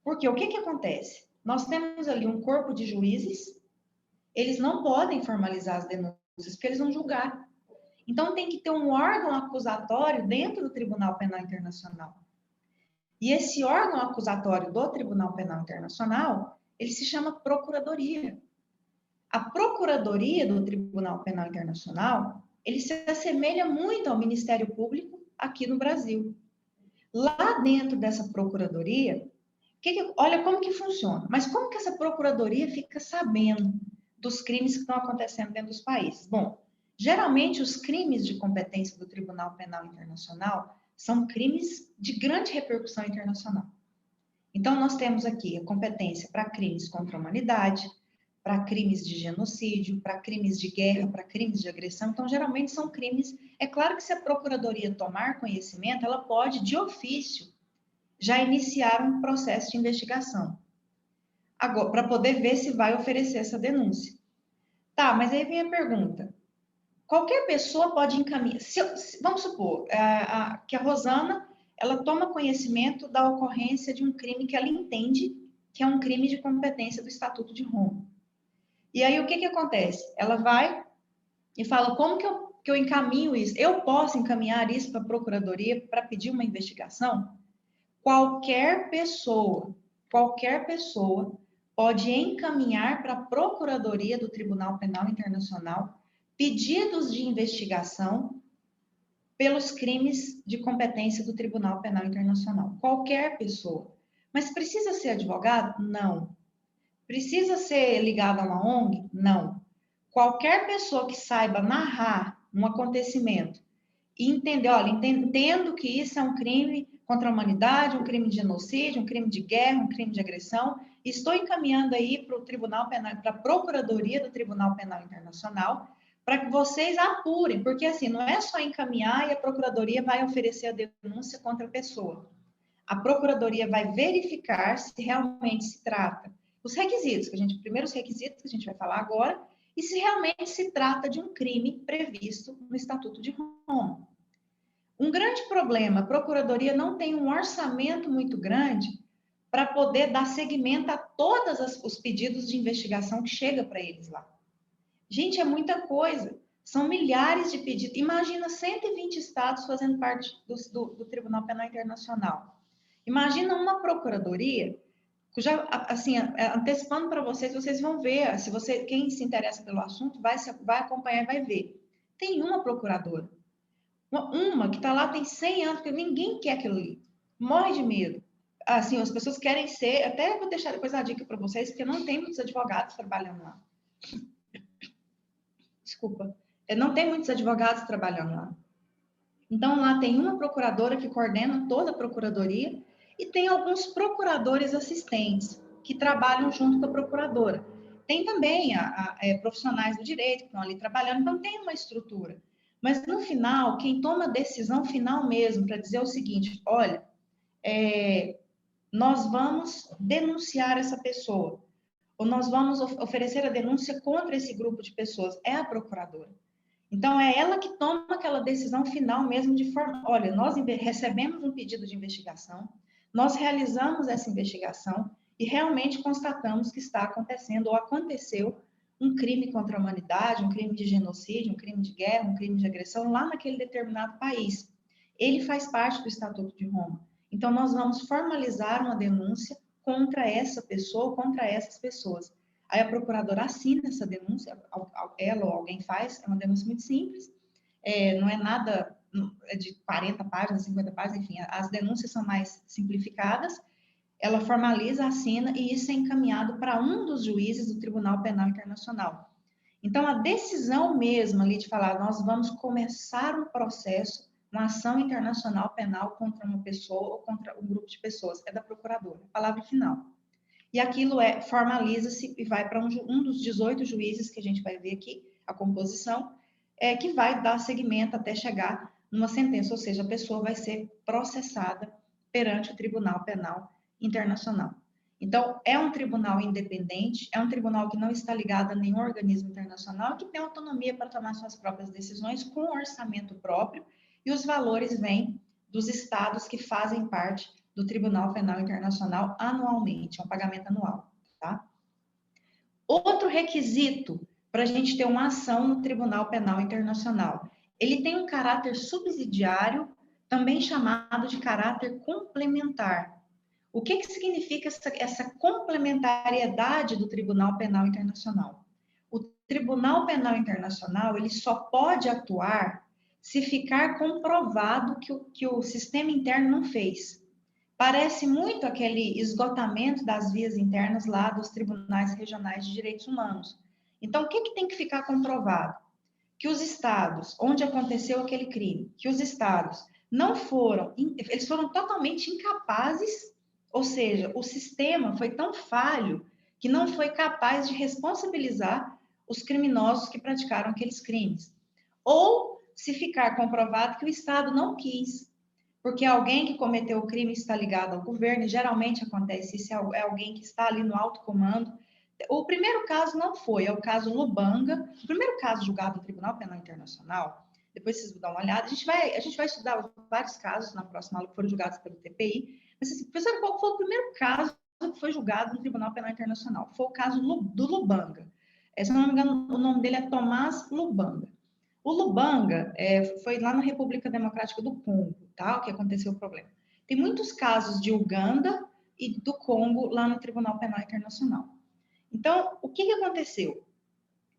Porque o que acontece? Nós temos ali um corpo de juízes, eles não podem formalizar as denúncias, porque eles vão julgar. Então, tem que ter um órgão acusatório dentro do Tribunal Penal Internacional. E esse órgão acusatório do Tribunal Penal Internacional, ele se chama Procuradoria. A Procuradoria do Tribunal Penal Internacional, ele se assemelha muito ao Ministério Público aqui no Brasil. Lá dentro dessa Procuradoria, olha como que funciona. Mas como que essa Procuradoria fica sabendo dos crimes que estão acontecendo dentro dos países? Bom, geralmente os crimes de competência do Tribunal Penal Internacional são crimes de grande repercussão internacional. Então, nós temos aqui a competência para crimes contra a humanidade, para crimes de genocídio, para crimes de guerra, para crimes de agressão. Então, geralmente são crimes. É claro que se a Procuradoria tomar conhecimento, ela pode, de ofício, já iniciar um processo de investigação. Agora, para poder ver se vai oferecer essa denúncia. Tá, mas aí vem a pergunta. Qualquer pessoa pode encaminhar. Vamos supor que a Rosana ela toma conhecimento da ocorrência de um crime que ela entende que é um crime de competência do Estatuto de Roma. E aí o que acontece? Ela vai e fala, como que eu encaminho isso? Eu posso encaminhar isso para a Procuradoria para pedir uma investigação? Qualquer pessoa pode encaminhar para a Procuradoria do Tribunal Penal Internacional pedidos de investigação pelos crimes de competência do Tribunal Penal Internacional. Qualquer pessoa. Mas precisa ser advogado? Não. Precisa ser ligado a uma ONG? Não. Qualquer pessoa que saiba narrar um acontecimento e entender, olha, entendo que isso é um crime contra a humanidade, um crime de genocídio, um crime de guerra, um crime de agressão, estou encaminhando aí para o Tribunal Penal, para a Procuradoria do Tribunal Penal Internacional, para que vocês apurem, porque assim, não é só encaminhar e a Procuradoria vai oferecer a denúncia contra a pessoa. A Procuradoria vai verificar se realmente se trata os requisitos, primeiros requisitos que a gente vai falar agora, e se realmente se trata de um crime previsto no Estatuto de Roma. Um grande problema, a Procuradoria não tem um orçamento muito grande para poder dar seguimento a todos os pedidos de investigação que chega para eles lá. Gente, é muita coisa. São milhares de pedidos. Imagina 120 estados fazendo parte do Tribunal Penal Internacional. Imagina uma procuradoria, já assim, antecipando para vocês, vocês vão ver, quem se interessa pelo assunto vai acompanhar e vai ver. Tem uma procuradora. Uma que está lá tem 100 anos, porque ninguém quer aquilo ali. Morre de medo. Assim, as pessoas querem ser... Até vou deixar depois a dica para vocês, porque não tem muitos advogados trabalhando lá. Desculpa. Não tem muitos advogados trabalhando lá. Então, lá tem uma procuradora que coordena toda a procuradoria e tem alguns procuradores assistentes que trabalham junto com a procuradora. Tem também profissionais do direito que estão ali trabalhando, então tem uma estrutura. Mas, no final, quem toma a decisão final mesmo para dizer o seguinte, olha, nós vamos denunciar essa pessoa, ou nós vamos oferecer a denúncia contra esse grupo de pessoas, é a procuradora. Então, é ela que toma aquela decisão final mesmo de forma, olha, nós recebemos um pedido de investigação, nós realizamos essa investigação e realmente constatamos que está acontecendo ou aconteceu um crime contra a humanidade, um crime de genocídio, um crime de guerra, um crime de agressão lá naquele determinado país. Ele faz parte do Estatuto de Roma. Então, nós vamos formalizar uma denúncia contra essa pessoa, contra essas pessoas. Aí a procuradora assina essa denúncia, ela ou alguém faz, é uma denúncia muito simples, não é nada de 40 páginas, 50 páginas, enfim, as denúncias são mais simplificadas, ela formaliza, assina e isso é encaminhado para um dos juízes do Tribunal Penal Internacional. Então, a decisão mesmo ali de falar, nós vamos começar um processo, uma ação internacional penal contra uma pessoa ou contra um grupo de pessoas, é da procuradora, palavra final. E aquilo formaliza-se e vai para um dos 18 juízes que a gente vai ver aqui, a composição, que vai dar seguimento até chegar numa sentença, ou seja, a pessoa vai ser processada perante o Tribunal Penal Internacional. Então, é um tribunal independente, é um tribunal que não está ligado a nenhum organismo internacional, que tem autonomia para tomar suas próprias decisões com orçamento próprio, e os valores vêm dos estados que fazem parte do Tribunal Penal Internacional anualmente, é um pagamento anual, tá? Outro requisito para a gente ter uma ação no Tribunal Penal Internacional, ele tem um caráter subsidiário, também chamado de caráter complementar. O que significa essa complementariedade do Tribunal Penal Internacional? O Tribunal Penal Internacional ele só pode atuar se ficar comprovado que o sistema interno não fez. Parece muito aquele esgotamento das vias internas lá dos tribunais regionais de direitos humanos. Então, o que tem que ficar comprovado? Que os estados, onde aconteceu aquele crime, que os estados não foram, eles foram totalmente incapazes, ou seja, o sistema foi tão falho que não foi capaz de responsabilizar os criminosos que praticaram aqueles crimes. Ou se ficar comprovado que o Estado não quis, porque alguém que cometeu o crime está ligado ao governo, e geralmente acontece isso, é alguém que está ali no alto comando. O primeiro caso não foi, é o caso Lubanga, o primeiro caso julgado no Tribunal Penal Internacional, depois vocês vão dar uma olhada, a gente vai estudar vários casos na próxima aula que foram julgados pelo TPI, mas assim, professor, qual foi o primeiro caso que foi julgado no Tribunal Penal Internacional? Foi o caso do Lubanga. Se eu não me engano, o nome dele é Tomás Lubanga. O Lubanga foi lá na República Democrática do Congo, tá? Que aconteceu o problema. Tem muitos casos de Uganda e do Congo lá no Tribunal Penal Internacional. Então, o que aconteceu?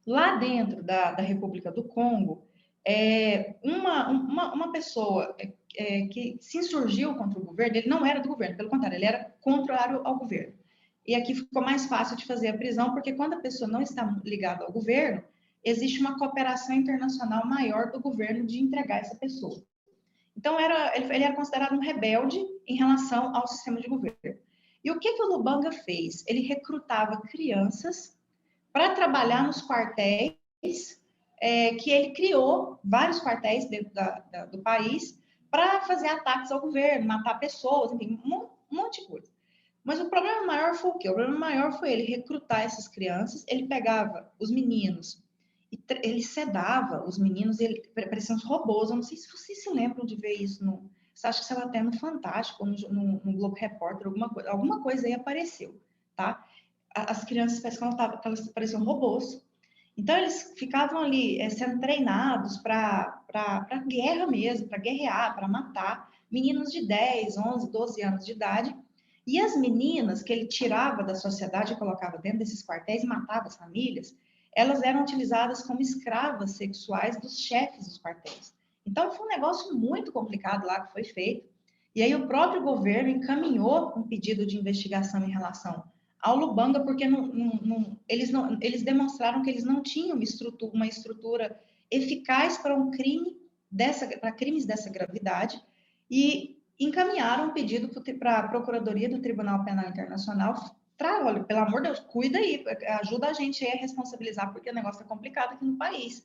Lá dentro da República do Congo, uma pessoa que se insurgiu contra o governo, ele não era do governo, pelo contrário, ele era contrário ao governo. E aqui ficou mais fácil de fazer a prisão, porque quando a pessoa não está ligada ao governo, existe uma cooperação internacional maior do governo de entregar essa pessoa. Então, ele era considerado um rebelde em relação ao sistema de governo. E o que o Lubanga fez? Ele recrutava crianças para trabalhar nos quartéis que ele criou, vários quartéis dentro do país, para fazer ataques ao governo, matar pessoas, enfim, um monte de coisa. Mas o problema maior foi o quê? O problema maior foi ele recrutar essas crianças, ele pegava os meninos, ele sedava os meninos, ele pareciam uns robôs. Eu não sei se vocês se lembram de ver isso acho que estava até no Fantástico, no Globo Repórter, alguma coisa aí apareceu, tá? As crianças elas pareciam robôs. Então, eles ficavam ali sendo treinados para guerra mesmo, para guerrear, para matar meninos de 10, 11, 12 anos de idade. E as meninas que ele tirava da sociedade e colocava dentro desses quartéis e matava as famílias, elas eram utilizadas como escravas sexuais dos chefes dos quartéis. Então, foi um negócio muito complicado lá que foi feito. E aí o próprio governo encaminhou um pedido de investigação em relação ao Lubanga, porque eles demonstraram que eles não tinham uma estrutura eficaz para para crimes dessa gravidade, e encaminharam um pedido para a Procuradoria do Tribunal Penal Internacional. Olha, pelo amor de Deus, cuida aí, ajuda a gente a responsabilizar, porque o negócio é complicado aqui no país.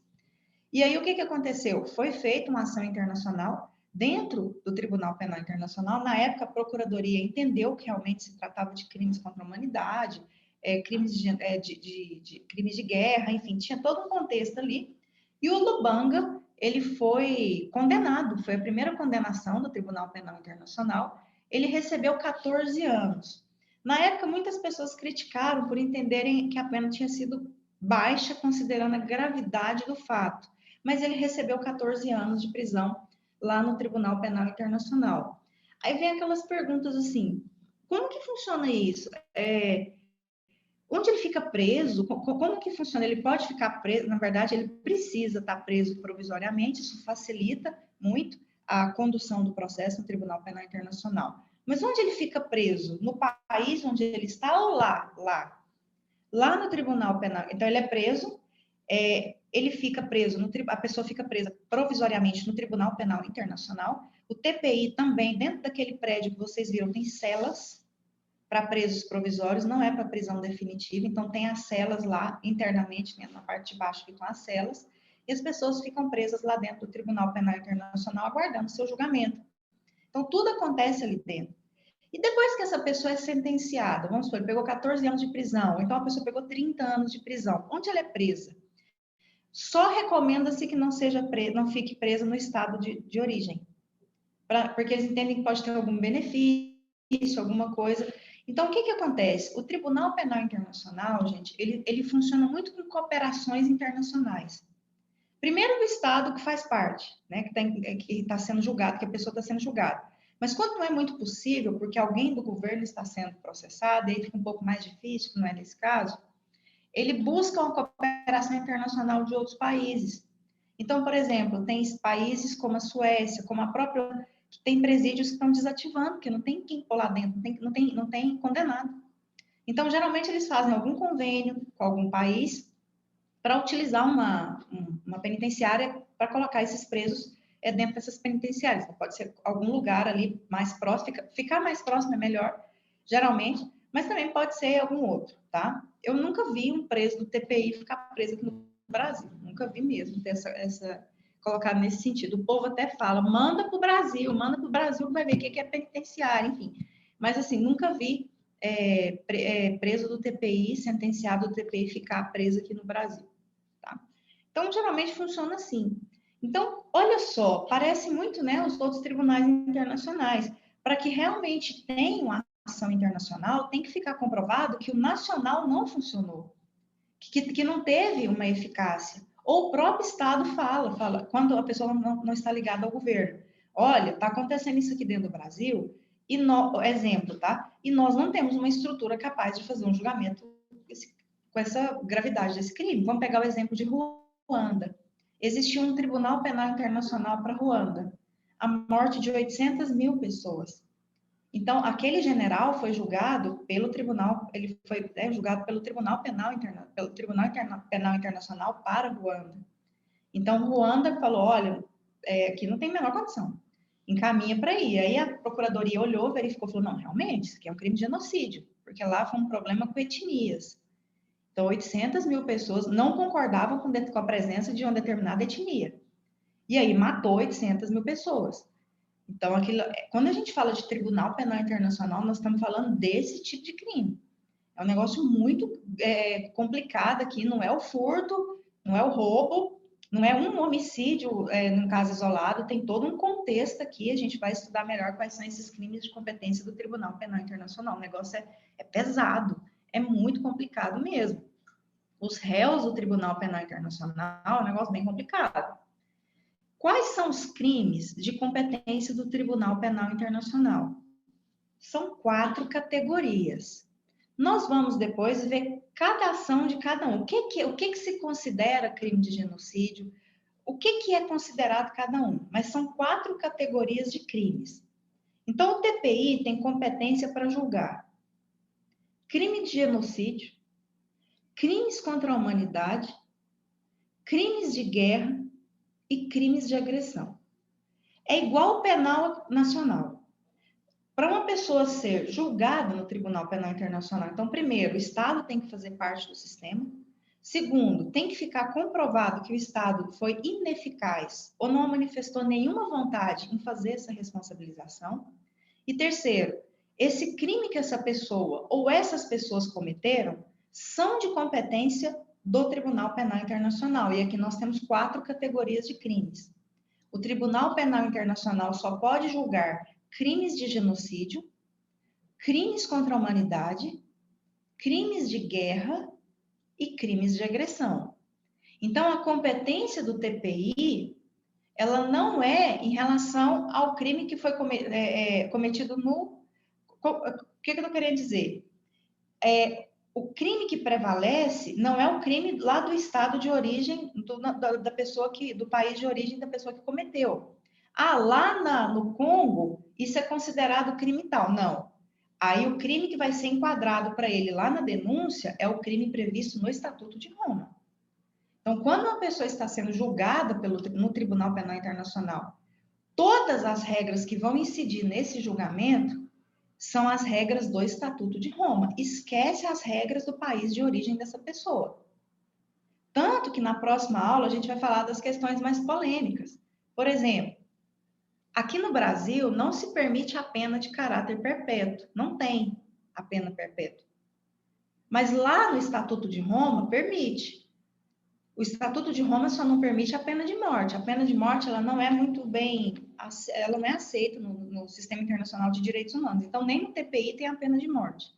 E aí o que aconteceu? Foi feita uma ação internacional dentro do Tribunal Penal Internacional. Na época, a Procuradoria entendeu que realmente se tratava de crimes contra a humanidade, crimes crimes de guerra, enfim, tinha todo um contexto ali. E o Lubanga, ele foi condenado, foi a primeira condenação do Tribunal Penal Internacional. Ele recebeu 14 anos. Na época, muitas pessoas criticaram por entenderem que a pena tinha sido baixa, considerando a gravidade do fato. Mas ele recebeu 14 anos de prisão lá no Tribunal Penal Internacional. Aí vem aquelas perguntas assim, como que funciona isso? Onde ele fica preso? Como que funciona? Ele pode ficar preso, na verdade, ele precisa estar preso provisoriamente, isso facilita muito a condução do processo no Tribunal Penal Internacional. Mas onde ele fica preso? No país onde ele está ou lá? Lá no Tribunal Penal. Então, ele é preso, ele fica preso, a pessoa fica presa provisoriamente no Tribunal Penal Internacional. O TPI também, dentro daquele prédio que vocês viram, tem celas para presos provisórios, não é para prisão definitiva, então tem as celas lá internamente, né, na parte de baixo ficam as celas, e as pessoas ficam presas lá dentro do Tribunal Penal Internacional aguardando seu julgamento. Então, tudo acontece ali dentro. E depois que essa pessoa é sentenciada, vamos supor, ele pegou 14 anos de prisão, então a pessoa pegou 30 anos de prisão, onde ela é presa? Só recomenda-se que não seja não fique presa no estado de origem, porque eles entendem que pode ter algum benefício, alguma coisa. Então, o que acontece? O Tribunal Penal Internacional, gente, ele funciona muito com cooperações internacionais. Primeiro, do Estado que faz parte, né, que está sendo julgado, que a pessoa está sendo julgada. Mas quando não é muito possível, porque alguém do governo está sendo processado, e aí fica um pouco mais difícil, que não é nesse caso, ele busca uma cooperação internacional de outros países. Então, por exemplo, tem países como a Suécia, como a própria, que tem presídios que estão desativando, porque não tem quem pôr lá dentro, não tem condenado. Então, geralmente, eles fazem algum convênio com algum país para utilizar uma penitenciária para colocar esses presos dentro dessas penitenciárias. Então, pode ser algum lugar ali mais próximo, ficar mais próximo é melhor, geralmente, mas também pode ser algum outro, tá? Eu nunca vi um preso do TPI ficar preso aqui no Brasil, nunca vi mesmo ter colocar nesse sentido. O povo até fala, manda para o Brasil que vai ver o que é penitenciário, enfim. Mas, assim, nunca vi preso do TPI, sentenciado do TPI, ficar preso aqui no Brasil. Tá? Então, geralmente funciona assim. Então, olha só, parece muito, né, os outros tribunais internacionais. Para que realmente tenha uma ação internacional, tem que ficar comprovado que o nacional não funcionou, que não teve uma eficácia. Ou o próprio Estado fala quando a pessoa não está ligada ao governo. Olha, está acontecendo isso aqui dentro do Brasil, exemplo, tá? E nós não temos uma estrutura capaz de fazer um julgamento com essa gravidade desse crime. Vamos pegar o exemplo de Ruanda. Existiu um Tribunal Penal Internacional para Ruanda. A morte de 800 mil pessoas. Então, aquele general foi julgado pelo tribunal, ele foi julgado pelo Tribunal Penal Internacional para Ruanda. Então, Ruanda falou, olha, aqui não tem a menor condição, encaminha para aí. Aí a procuradoria olhou, verificou, falou, não, realmente, isso aqui é um crime de genocídio, porque lá foi um problema com etnias. Então, 800 mil pessoas não concordavam com a presença de uma determinada etnia. E aí matou 800 mil pessoas. Então, quando a gente fala de Tribunal Penal Internacional, nós estamos falando desse tipo de crime. É um negócio muito complicado aqui, não é o furto, não é o roubo, não é um homicídio num caso isolado, tem todo um contexto aqui, a gente vai estudar melhor quais são esses crimes de competência do Tribunal Penal Internacional. O negócio é pesado, é muito complicado mesmo. Os réus do Tribunal Penal Internacional é um negócio bem complicado. Quais são os crimes de competência do Tribunal Penal Internacional? São 4 categorias. Nós vamos depois ver cada ação de cada um. O que se considera crime de genocídio? O que é considerado cada um? Mas são 4 categorias de crimes. Então, o TPI tem competência para julgar crime de genocídio, crimes contra a humanidade, crimes de guerra e crimes de agressão. É igual ao penal nacional. Para uma pessoa ser julgada no Tribunal Penal Internacional, então, primeiro, o Estado tem que fazer parte do sistema. Segundo, tem que ficar comprovado que o Estado foi ineficaz ou não manifestou nenhuma vontade em fazer essa responsabilização. E terceiro, esse crime que essa pessoa ou essas pessoas cometeram são de competência do Tribunal Penal Internacional. E aqui nós temos 4 categorias de crimes. O Tribunal Penal Internacional só pode julgar crimes de genocídio, crimes contra a humanidade, crimes de guerra e crimes de agressão. Então, a competência do TPI, ela não é em relação ao crime que foi cometido no... O que eu estou querendo dizer? O crime que prevalece não é o crime lá do estado de origem da pessoa do país de origem da pessoa que cometeu. Lá no Congo, isso é considerado crime tal. Não. Aí o crime que vai ser enquadrado para ele lá na denúncia é o crime previsto no Estatuto de Roma. Então, quando uma pessoa está sendo julgada no Tribunal Penal Internacional, todas as regras que vão incidir nesse julgamento são as regras do Estatuto de Roma. Esquece as regras do país de origem dessa pessoa. Tanto que na próxima aula a gente vai falar das questões mais polêmicas. Por exemplo, Aqui no Brasil, não se permite a pena de caráter perpétuo. Não tem a pena perpétua. Mas lá no Estatuto de Roma, permite. O Estatuto de Roma só não permite a pena de morte. A pena de morte, ela não é muito bem, ela não é aceita no Sistema Internacional de Direitos Humanos. Então, nem no TPI tem a pena de morte.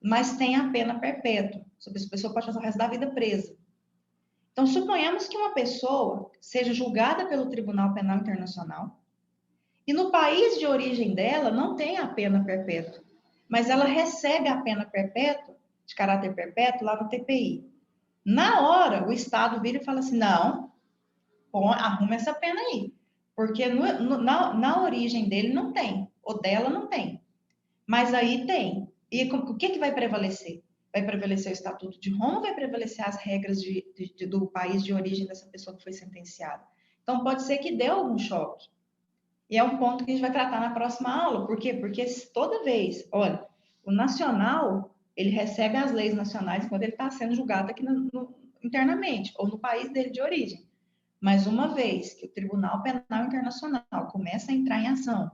Mas tem a pena perpétua. A pessoa pode passar o resto da vida presa. Então, suponhamos que uma pessoa seja julgada pelo Tribunal Penal Internacional e no país de origem dela não tem a pena perpétua, mas ela recebe a pena perpétua, de caráter perpétuo, lá no TPI. Na hora, o Estado vira e fala assim, não, arruma essa pena aí, porque na origem dele não tem, ou dela não tem, mas aí tem. E o que vai prevalecer? Vai prevalecer o Estatuto de Roma ou vai prevalecer as regras do país de origem dessa pessoa que foi sentenciada? Então, pode ser que dê algum choque. E é um ponto que a gente vai tratar na próxima aula. Por quê? Porque toda vez, olha, o nacional, ele recebe as leis nacionais quando ele está sendo julgado aqui internamente, ou no país dele de origem. Mas uma vez que o Tribunal Penal Internacional começa a entrar em ação,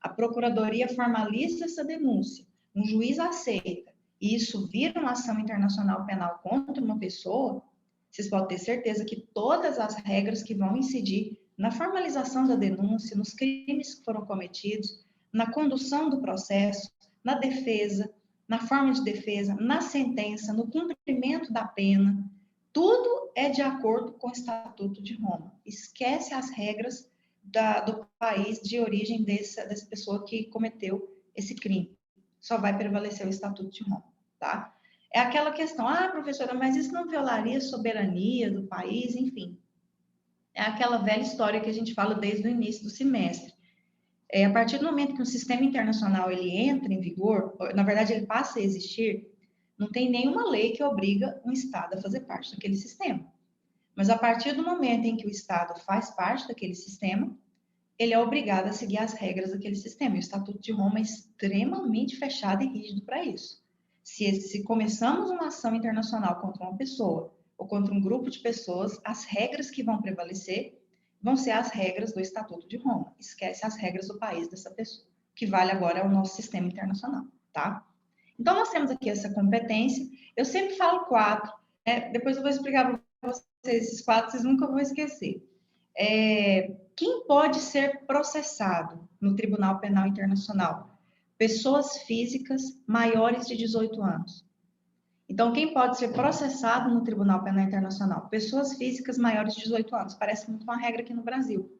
a Procuradoria formaliza essa denúncia, um juiz aceita, e isso vira uma ação internacional penal contra uma pessoa, vocês podem ter certeza que todas as regras que vão incidir na formalização da denúncia, nos crimes que foram cometidos, na condução do processo, na defesa, na forma de defesa, na sentença, no cumprimento da pena, tudo é de acordo com o Estatuto de Roma. Esquece as regras do país de origem dessa pessoa que cometeu esse crime. Só vai prevalecer o Estatuto de Roma, tá? É aquela questão, professora, mas isso não violaria a soberania do país? Enfim, é aquela velha história que a gente fala desde o início do semestre. A partir do momento que um sistema internacional ele entra em vigor, na verdade ele passa a existir, não tem nenhuma lei que obriga um Estado a fazer parte daquele sistema. Mas a partir do momento em que o Estado faz parte daquele sistema, ele é obrigado a seguir as regras daquele sistema. E o Estatuto de Roma é extremamente fechado e rígido para isso. Se começamos uma ação internacional contra uma pessoa ou contra um grupo de pessoas, as regras que vão prevalecer vão ser as regras do Estatuto de Roma. Esquece as regras do país dessa pessoa. O que vale agora é o nosso sistema internacional, tá? Então, nós temos aqui essa competência. Eu sempre falo 4, né? Depois eu vou explicar para vocês esses 4, vocês nunca vão esquecer. Quem pode ser processado no Tribunal Penal Internacional? Pessoas físicas maiores de 18 anos. Então, quem pode ser processado no Tribunal Penal Internacional? Pessoas físicas maiores de 18 anos. Parece muito uma regra aqui no Brasil.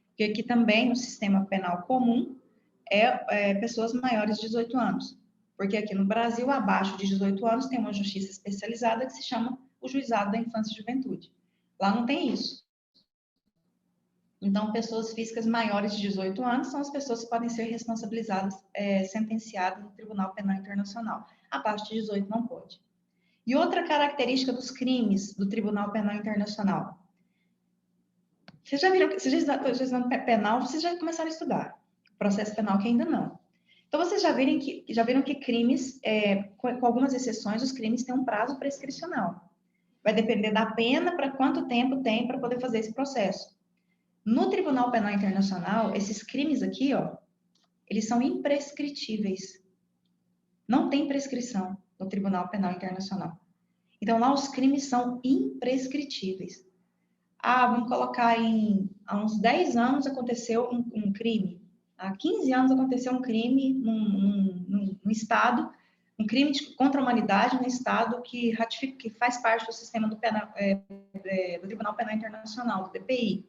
Porque aqui também, no sistema penal comum, pessoas maiores de 18 anos. Porque aqui no Brasil, abaixo de 18 anos, tem uma justiça especializada que se chama o Juizado da Infância e Juventude. Lá não tem isso. Então, pessoas físicas maiores de 18 anos são as pessoas que podem ser responsabilizadas, sentenciadas no Tribunal Penal Internacional. Abaixo de 18 não pode. E outra característica dos crimes do Tribunal Penal Internacional. Vocês já viram, vocês já estão penal, vocês já começaram a estudar. Processo penal que ainda não. Então, vocês já viram que crimes, com algumas exceções, os crimes têm um prazo prescricional. Vai depender da pena, para quanto tempo tem para poder fazer esse processo. No Tribunal Penal Internacional, esses crimes aqui, eles são imprescritíveis. Não tem prescrição no Tribunal Penal Internacional. Então, lá os crimes são imprescritíveis. Vamos colocar há uns 10 anos aconteceu um crime. Há 15 anos aconteceu um crime num estado, um crime contra a humanidade num estado que faz parte do sistema do Tribunal Penal Internacional, do TPI.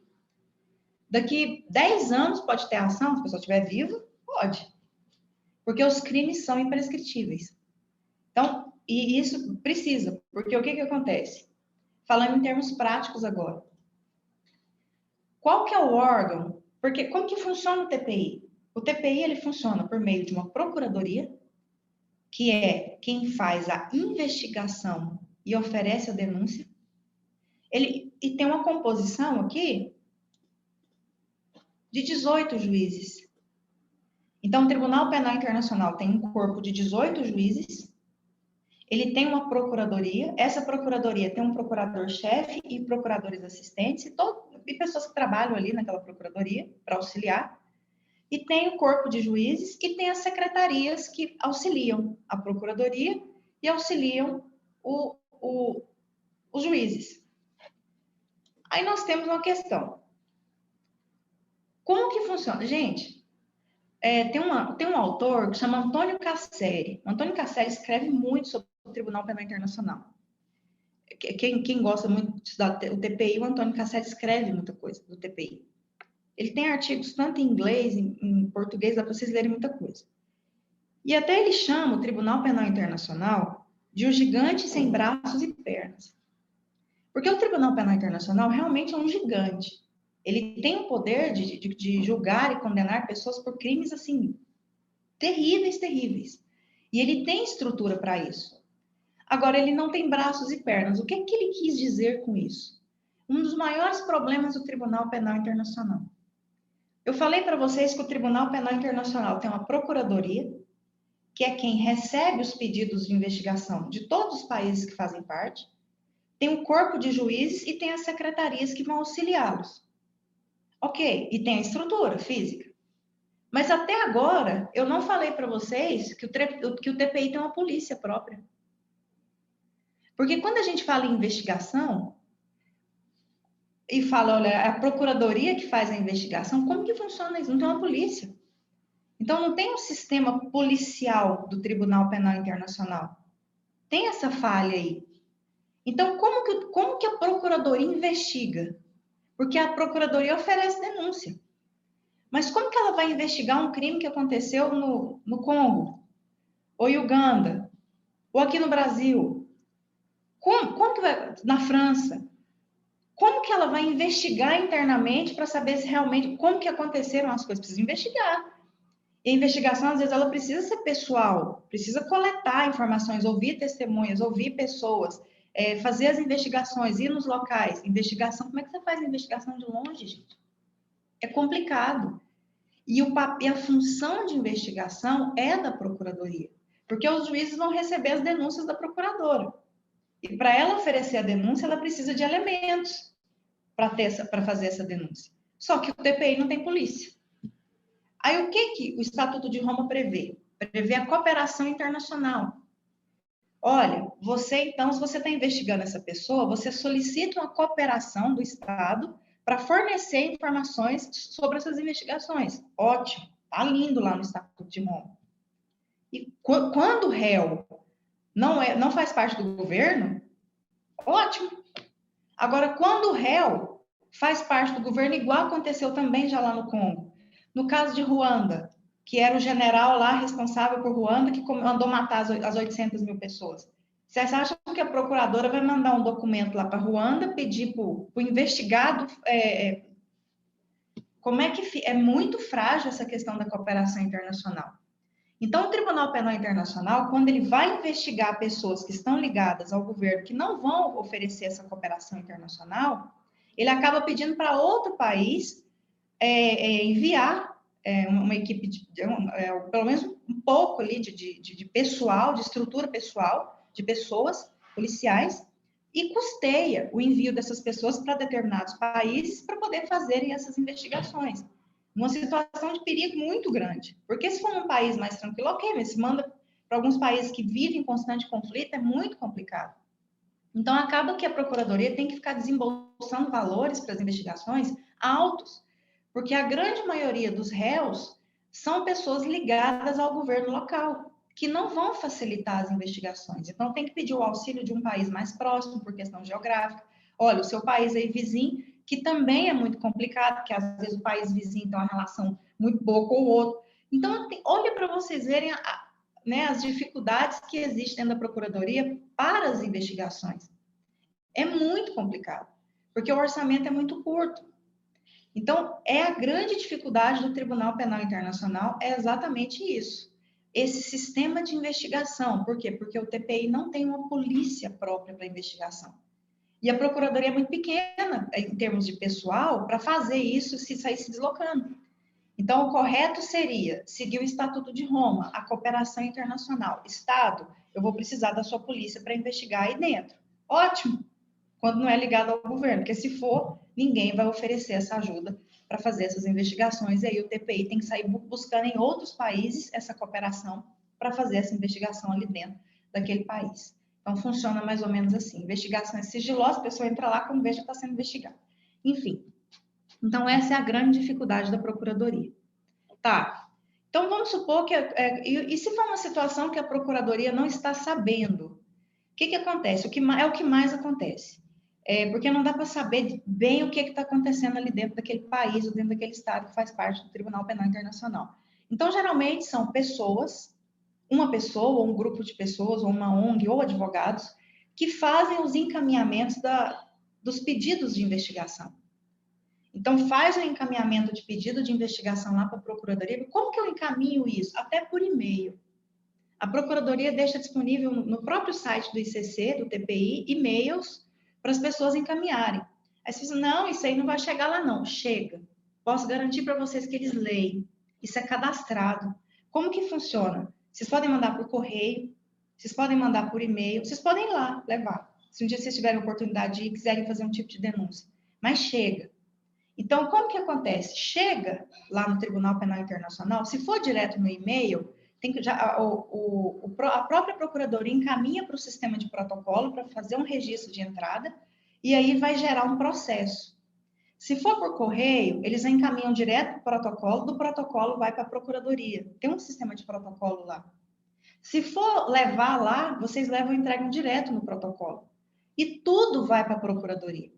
Daqui 10 anos pode ter ação, se a pessoa estiver viva, pode. Porque os crimes são imprescritíveis. Então, e isso precisa, porque o que acontece? Falando em termos práticos agora. Qual que é o órgão? Porque como que funciona o TPI? O TPI, ele funciona por meio de uma procuradoria, que é quem faz a investigação e oferece a denúncia. E tem uma composição aqui de 18 juízes. Então, o Tribunal Penal Internacional tem um corpo de 18 juízes, ele tem uma procuradoria, essa procuradoria tem um procurador-chefe e procuradores assistentes, e pessoas que trabalham ali naquela procuradoria para auxiliar, e tem o corpo de juízes e tem as secretarias que auxiliam a procuradoria e auxiliam os juízes. Aí nós temos uma questão. Como que funciona? Gente, tem um autor que chama Antônio Casseri. Antônio Casseri escreve muito sobre o Tribunal Penal Internacional. Quem gosta muito de estudar o TPI, o Antônio Casseri escreve muita coisa do TPI. Ele tem artigos tanto em inglês, em português, dá para vocês lerem muita coisa. E até ele chama o Tribunal Penal Internacional de um gigante sem braços e pernas. Porque o Tribunal Penal Internacional realmente é um gigante. Ele tem o poder de julgar e condenar pessoas por crimes, assim, terríveis, terríveis. E ele tem estrutura para isso. Agora, ele não tem braços e pernas. O que é que ele quis dizer com isso? Um dos maiores problemas do Tribunal Penal Internacional. Eu falei para vocês que o Tribunal Penal Internacional tem uma procuradoria, que é quem recebe os pedidos de investigação de todos os países que fazem parte, tem um corpo de juízes e tem as secretarias que vão auxiliá-los. Ok, e tem a estrutura física. Mas até agora, eu não falei para vocês que o TPI tem uma polícia própria. Porque quando a gente fala em investigação, e fala, olha, é a procuradoria que faz a investigação, como que funciona isso? Não tem uma polícia. Então, não tem um sistema policial do Tribunal Penal Internacional. Tem essa falha aí. Então, como que a procuradoria investiga? Porque a procuradoria oferece denúncia. Mas como que ela vai investigar um crime que aconteceu no Congo, ou em Uganda, ou aqui no Brasil? Como que vai na França? Como que ela vai investigar internamente para saber se realmente como que aconteceram as coisas? Precisa investigar. E a investigação, às vezes, ela precisa ser pessoal, precisa coletar informações, ouvir testemunhas, ouvir pessoas, fazer as investigações, ir nos locais. Investigação, como é que você faz a investigação de longe, gente? É complicado. E a função de investigação é da procuradoria, porque os juízes vão receber as denúncias da procuradora. E para ela oferecer a denúncia, ela precisa de elementos para fazer essa denúncia. Só que o TPI não tem polícia. Aí o que o Estatuto de Roma prevê? Prevê a cooperação internacional. Olha, se você está investigando essa pessoa, você solicita uma cooperação do Estado para fornecer informações sobre essas investigações. Ótimo, tá lindo lá no Estatuto de Roma. E quando o réu não faz parte do governo, ótimo. Agora, quando o réu faz parte do governo, igual aconteceu também já lá no Congo, no caso de Ruanda, que era o general lá responsável por Ruanda, que mandou matar as 800 mil pessoas. Vocês acham que a procuradora vai mandar um documento lá para Ruanda, pedir para o investigado... como é que... É muito frágil essa questão da cooperação internacional. Então, o Tribunal Penal Internacional, quando ele vai investigar pessoas que estão ligadas ao governo, que não vão oferecer essa cooperação internacional, ele acaba pedindo para outro país enviar uma equipe, pelo menos um pouco ali de pessoal, de estrutura pessoal, de pessoas policiais, e custeia o envio dessas pessoas para determinados países para poder fazerem essas investigações. Uma situação de perigo muito grande. Porque se for um país mais tranquilo, ok, mas se manda para alguns países que vivem em constante conflito, é muito complicado. Então, acaba que a Procuradoria tem que ficar desembolsando valores para as investigações altos, porque a grande maioria dos réus são pessoas ligadas ao governo local, que não vão facilitar as investigações. Então, tem que pedir o auxílio de um país mais próximo, por questão geográfica. Olha, o seu país aí vizinho, que também é muito complicado, porque às vezes o país vizinho tem uma relação muito boa com o outro. Então, olha para vocês verem as dificuldades que existem dentro da Procuradoria para as investigações. É muito complicado, porque o orçamento é muito curto. Então, a grande dificuldade do Tribunal Penal Internacional é exatamente isso. Esse sistema de investigação. Por quê? Porque o TPI não tem uma polícia própria para investigação. E a Procuradoria é muito pequena, em termos de pessoal, para fazer isso se sair se deslocando. Então, o correto seria seguir o Estatuto de Roma, a cooperação internacional. Estado, eu vou precisar da sua polícia para investigar aí dentro. Ótimo, quando não é ligado ao governo, porque se for, ninguém vai oferecer essa ajuda para fazer essas investigações, e aí o TPI tem que sair buscando em outros países essa cooperação para fazer essa investigação ali dentro daquele país. Então, funciona mais ou menos assim. Investigação é sigilosa, a pessoa entra lá, quando vê, já está sendo investigado. Enfim, então essa é a grande dificuldade da Procuradoria. Tá, então vamos supor que... e se for uma situação que a Procuradoria não está sabendo, o que acontece? É o que mais acontece. Porque não dá para saber bem o que está acontecendo ali dentro daquele país ou dentro daquele estado que faz parte do Tribunal Penal Internacional. Então, geralmente, são pessoas, uma pessoa, ou um grupo de pessoas, ou uma ONG, ou advogados, que fazem os encaminhamentos dos pedidos de investigação. Então, faz o encaminhamento de pedido de investigação lá para a Procuradoria. Como que eu encaminho isso? Até por e-mail. A Procuradoria deixa disponível no próprio site do ICC, do TPI, e-mails para as pessoas encaminharem. Aí você diz, não, isso aí não vai chegar lá não. Chega. Posso garantir para vocês que eles leem. Isso é cadastrado. Como que funciona? Vocês podem mandar por correio, vocês podem mandar por e-mail, vocês podem ir lá levar. Se um dia vocês tiverem oportunidade de ir e quiserem fazer um tipo de denúncia. Mas chega. Então, como que acontece? Chega lá no Tribunal Penal Internacional, se for direto no e-mail, a própria Procuradoria encaminha para o sistema de protocolo para fazer um registro de entrada e aí vai gerar um processo. Se for por correio, eles encaminham direto para o protocolo, do protocolo vai para a Procuradoria. Tem um sistema de protocolo lá. Se for levar lá, vocês levam e entregam direto no protocolo. E tudo vai para a Procuradoria.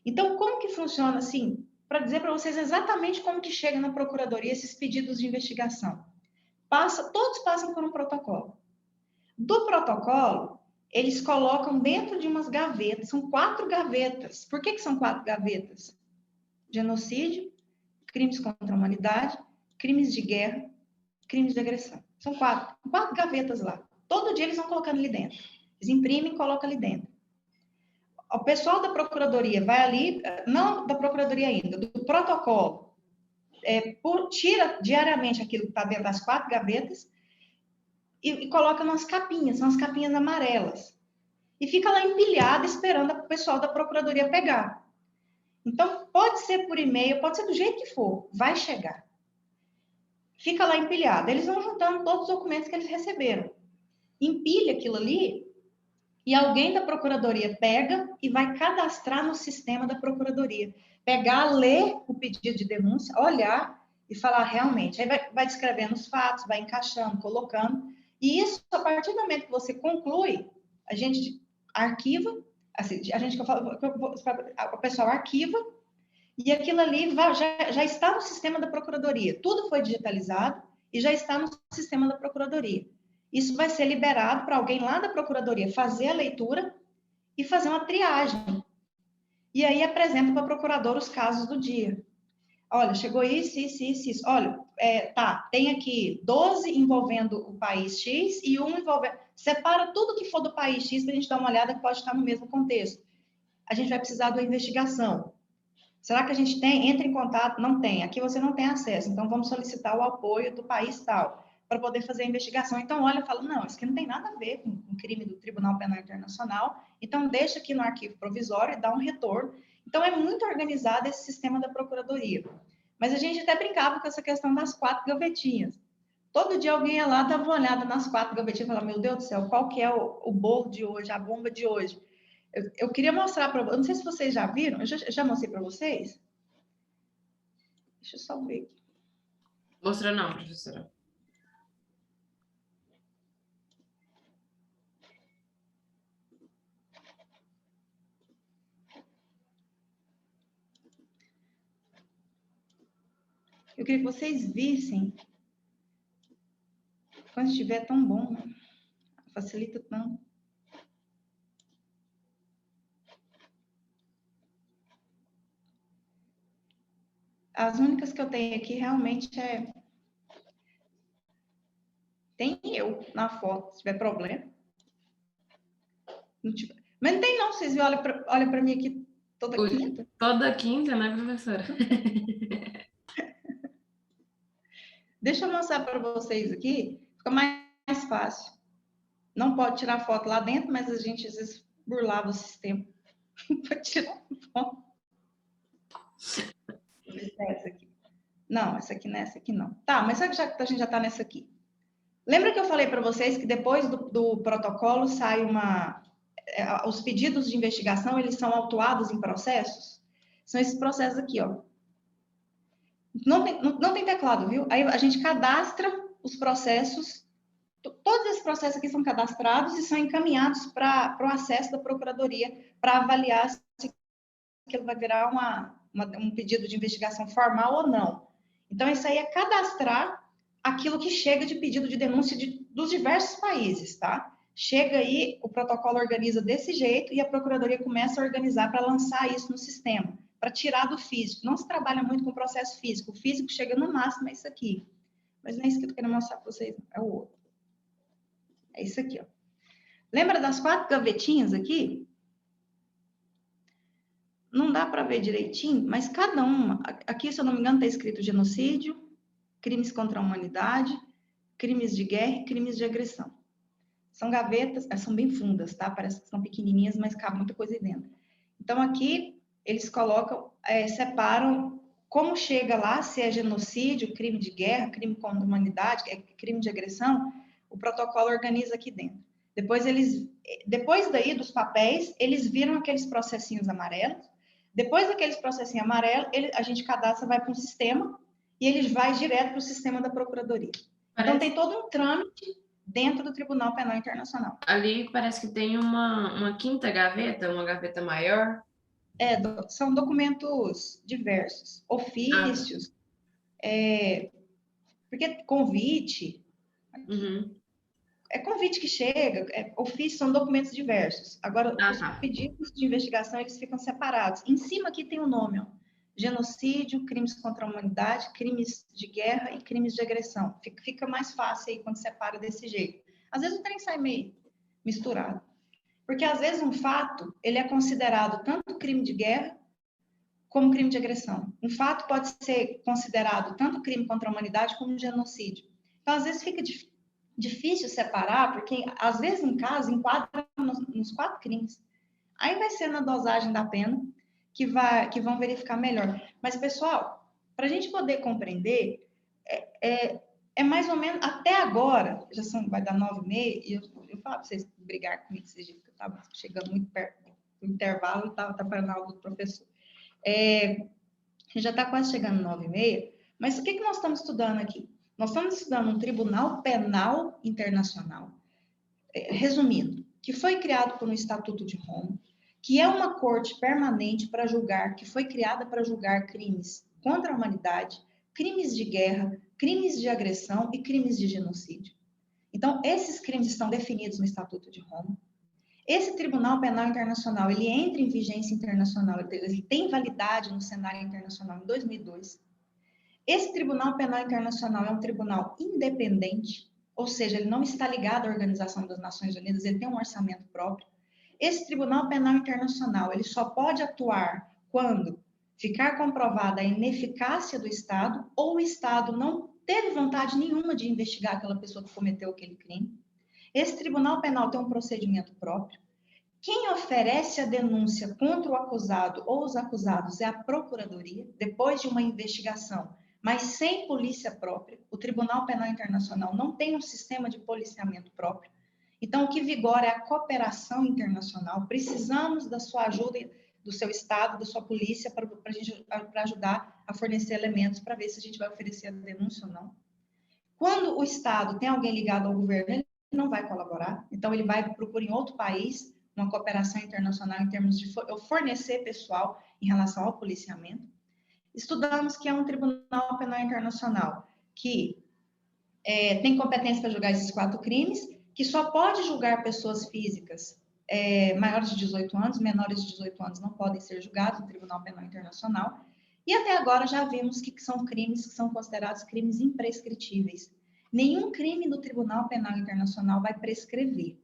Então, como que funciona assim? Para dizer para vocês exatamente como que chega na Procuradoria esses pedidos de investigação. Todos passam por um protocolo. Do protocolo, eles colocam dentro de umas gavetas, são 4 gavetas. Por que são 4 gavetas? Genocídio, crimes contra a humanidade, crimes de guerra, crimes de agressão. São 4 gavetas lá. Todo dia eles vão colocando ali dentro. Eles imprimem e colocam ali dentro. O pessoal da Procuradoria vai ali, não da Procuradoria ainda, do protocolo, tira diariamente aquilo que está dentro das 4 gavetas e coloca nas capinhas, são as capinhas amarelas. E fica lá empilhada esperando o pessoal da Procuradoria pegar. Então, pode ser por e-mail, pode ser do jeito que for, vai chegar. Fica lá empilhado. Eles vão juntando todos os documentos que eles receberam. Empilha aquilo ali e alguém da Procuradoria pega e vai cadastrar no sistema da Procuradoria. Pegar, ler o pedido de denúncia, olhar e falar realmente. Aí vai descrevendo os fatos, vai encaixando, colocando. E isso, a partir do momento que você conclui, a gente arquiva, assim, o pessoal arquiva, e aquilo ali já está no sistema da Procuradoria. Tudo foi digitalizado e já está no sistema da Procuradoria. Isso vai ser liberado para alguém lá da Procuradoria fazer a leitura e fazer uma triagem. E aí apresenta para o procurador os casos do dia. Olha, chegou isso. Olha, tem aqui 12 envolvendo o país X e um envolvendo... Separa tudo que for do país X para a gente dar uma olhada que pode estar no mesmo contexto. A gente vai precisar de uma investigação. Será que a gente tem? Entra em contato? Não tem. Aqui você não tem acesso. Então, vamos solicitar o apoio do país tal para poder fazer a investigação. Então, olha, eu falo, não, isso aqui não tem nada a ver com um crime do Tribunal Penal Internacional. Então, deixa aqui no arquivo provisório e dá um retorno. Então, é muito organizado esse sistema da Procuradoria. Mas a gente até brincava com essa questão das 4 gavetinhas. Todo dia alguém ia lá, dava uma olhada nas 4 gavetinhas e falava, meu Deus do céu, qual que é o bolo de hoje, a bomba de hoje? Eu queria mostrar para vocês, não sei se vocês já viram, eu já mostrei para vocês. Deixa eu só ver aqui. Mostrou não, professora. Eu queria que vocês vissem. Quando estiver tão bom, né? Facilita tanto. As únicas que eu tenho aqui realmente tem eu na foto, se tiver problema. Não tiver... Mas não tem não, vocês olham para mim aqui toda quinta. Toda quinta, né, professora? Deixa eu mostrar para vocês aqui, fica mais fácil. Não pode tirar foto lá dentro, mas a gente às vezes burlava o sistema para tirar foto. Essa aqui. Não, essa aqui não é essa aqui, não. Tá, mas só que a gente já está nessa aqui. Lembra que eu falei para vocês que depois do protocolo sai os pedidos de investigação, eles são autuados em processos? São esses processos aqui, ó. Não tem teclado, viu? Aí a gente cadastra os processos, todos esses processos aqui são cadastrados e são encaminhados para o acesso da Procuradoria para avaliar se aquilo vai virar um pedido de investigação formal ou não. Então, isso aí é cadastrar aquilo que chega de pedido de denúncia dos diversos países, tá? Chega aí, o protocolo organiza desse jeito e a Procuradoria começa a organizar para lançar isso no sistema, para tirar do físico. Não se trabalha muito com o processo físico. O físico chega no máximo, é isso aqui. Mas não é isso que eu tô querendo mostrar para vocês, é o outro. É isso aqui, ó. Lembra das 4 gavetinhas aqui? Não dá para ver direitinho, mas cada uma, aqui, se eu não me engano, está escrito genocídio, crimes contra a humanidade, crimes de guerra e crimes de agressão. São gavetas, são bem fundas, tá? Parece que são pequenininhas, mas cabe muita coisa aí dentro. Então, aqui, eles colocam, separam como chega lá, se é genocídio, crime de guerra, crime contra a humanidade, crime de agressão, o protocolo organiza aqui dentro. Depois daí, dos papéis, eles viram aqueles processinhos amarelos. Depois daqueles processinhos amarelos, a gente cadastra, vai para um sistema e eles vai direto para o sistema da Procuradoria. Então, tem todo um trâmite dentro do Tribunal Penal Internacional. Ali parece que tem uma quinta gaveta, uma gaveta maior. São documentos diversos, ofícios, porque convite, é convite que chega, ofício são documentos diversos. Agora, os pedidos de investigação, eles ficam separados. Em cima aqui tem o nome, ó, genocídio, crimes contra a humanidade, crimes de guerra e crimes de agressão. Fica mais fácil aí quando separa desse jeito. Às vezes o trem sai meio misturado. Porque, às vezes, um fato, ele é considerado tanto crime de guerra como crime de agressão. Um fato pode ser considerado tanto crime contra a humanidade como genocídio. Então, às vezes, fica difícil separar, porque, às vezes, um caso enquadra nos 4 crimes. Aí vai ser na dosagem da pena que vão verificar melhor. Mas, pessoal, para a gente poder compreender, é mais ou menos, até agora, vai dar 9h30, e eu falo para vocês brigar comigo esses dias, porque eu estava chegando muito perto do intervalo e estava atrapalhando a aula do professor. Já está quase chegando 9h30, mas o que nós estamos estudando aqui? Nós estamos estudando um Tribunal Penal Internacional, resumindo, que foi criado por um Estatuto de Roma, que é uma corte permanente para julgar, que foi criada para julgar crimes contra a humanidade, crimes de guerra, crimes de agressão e crimes de genocídio. Então, esses crimes estão definidos no Estatuto de Roma. Esse Tribunal Penal Internacional, ele entra em vigência internacional, ele tem validade no cenário internacional em 2002. Esse Tribunal Penal Internacional é um tribunal independente, ou seja, ele não está ligado à Organização das Nações Unidas, ele tem um orçamento próprio. Esse Tribunal Penal Internacional, ele só pode atuar quando ficar comprovada a ineficácia do Estado ou o Estado não teve vontade nenhuma de investigar aquela pessoa que cometeu aquele crime. Esse Tribunal Penal tem um procedimento próprio. Quem oferece a denúncia contra o acusado ou os acusados é a Procuradoria, depois de uma investigação, mas sem polícia própria. O Tribunal Penal Internacional não tem um sistema de policiamento próprio. Então, o que vigora é a cooperação internacional. Precisamos da sua ajuda, do seu Estado, da sua polícia, para ajudar a fornecer elementos para ver se a gente vai oferecer a denúncia ou não. Quando o Estado tem alguém ligado ao governo, ele não vai colaborar. Então, ele vai procurar em outro país uma cooperação internacional em termos de fornecer pessoal em relação ao policiamento. Estudamos que é um Tribunal Penal Internacional que tem competência para julgar esses 4 crimes, que só pode julgar pessoas físicas maiores de 18 anos, menores de 18 anos não podem ser julgados no Tribunal Penal Internacional. E até agora já vimos que são crimes que são considerados crimes imprescritíveis. Nenhum crime do Tribunal Penal Internacional vai prescrever.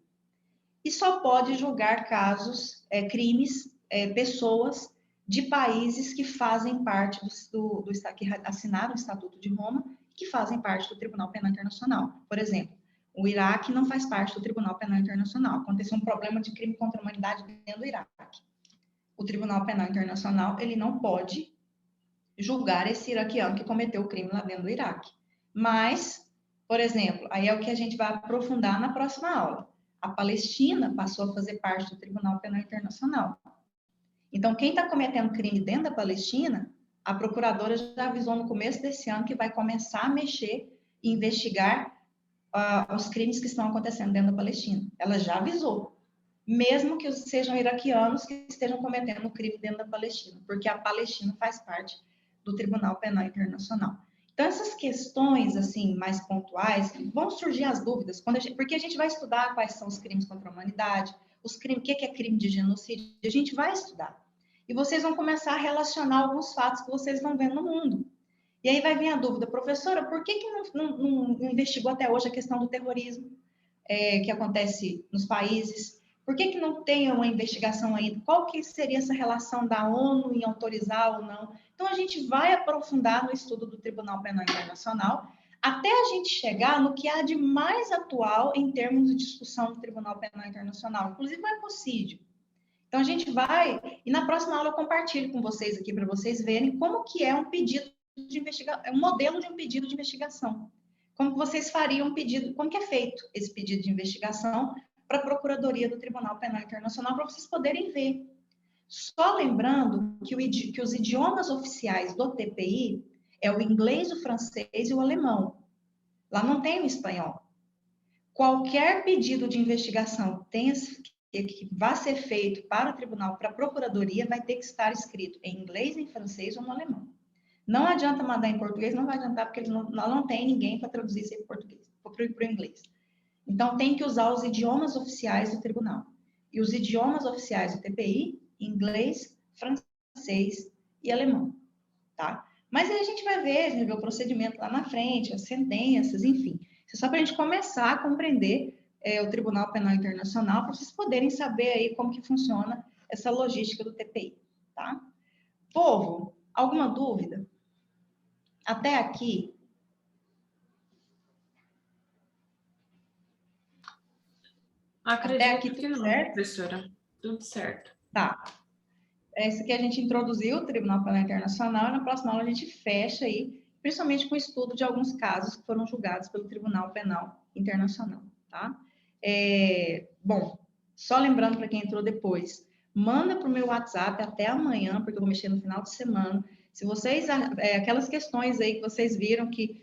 E só pode julgar casos, crimes, pessoas de países que fazem parte que assinaram o Estatuto de Roma, que fazem parte do Tribunal Penal Internacional. Por exemplo, o Iraque não faz parte do Tribunal Penal Internacional. Aconteceu um problema de crime contra a humanidade dentro do Iraque. O Tribunal Penal Internacional, ele não pode julgar esse iraquiano que cometeu o crime lá dentro do Iraque. Mas, por exemplo, aí é o que a gente vai aprofundar na próxima aula. A Palestina passou a fazer parte do Tribunal Penal Internacional. Então, quem está cometendo crime dentro da Palestina, a procuradora já avisou no começo desse ano que vai começar a mexer e investigar os crimes que estão acontecendo dentro da Palestina. Ela já avisou, mesmo que sejam iraquianos que estejam cometendo o crime dentro da Palestina, porque a Palestina faz parte do Tribunal Penal Internacional. Então, essas questões, assim, mais pontuais, vão surgir as dúvidas, porque a gente vai estudar quais são os crimes contra a humanidade, os crimes, o que é crime de genocídio, a gente vai estudar. E vocês vão começar a relacionar alguns fatos que vocês vão ver no mundo. E aí vai vir a dúvida, professora, por que não investigou até hoje a questão do terrorismo que acontece nos países? Por que não tem uma investigação ainda? Qual que seria essa relação da ONU em autorizar ou não? Então, a gente vai aprofundar no estudo do Tribunal Penal Internacional até a gente chegar no que há de mais atual em termos de discussão do Tribunal Penal Internacional, inclusive o ecocídio. Então, a gente vai, e na próxima aula eu compartilho com vocês aqui, para vocês verem como que é um pedido de investigação, é um modelo de um pedido de investigação. Como que vocês fariam um pedido, como que é feito esse pedido de investigação para a Procuradoria do Tribunal Penal Internacional, para vocês poderem ver. Só lembrando que os idiomas oficiais do TPI é o inglês, o francês e o alemão. Lá não tem o espanhol. Qualquer pedido de investigação que vá ser feito para o tribunal, para a procuradoria, vai ter que estar escrito em inglês, em francês ou no alemão. Não adianta mandar em português, não vai adiantar, porque não tem ninguém para traduzir isso em português, para o inglês. Então, tem que usar os idiomas oficiais do tribunal. E os idiomas oficiais do TPI, inglês, francês e alemão, tá? Mas aí a gente vai ver o procedimento lá na frente, as sentenças, enfim. Isso é só para a gente começar a compreender o Tribunal Penal Internacional, para vocês poderem saber aí como que funciona essa logística do TPI, tá? Povo, alguma dúvida? Até aqui? Acredito Até aqui que tudo não, certo? professora. Tudo certo. Tá. Esse aqui a gente introduziu o Tribunal Penal Internacional, e na próxima aula a gente fecha aí, principalmente com o estudo de alguns casos que foram julgados pelo Tribunal Penal Internacional, tá? Bom, só lembrando para quem entrou depois, manda para o meu WhatsApp até amanhã, porque eu vou mexer no final de semana. Se vocês, aquelas questões aí que vocês viram que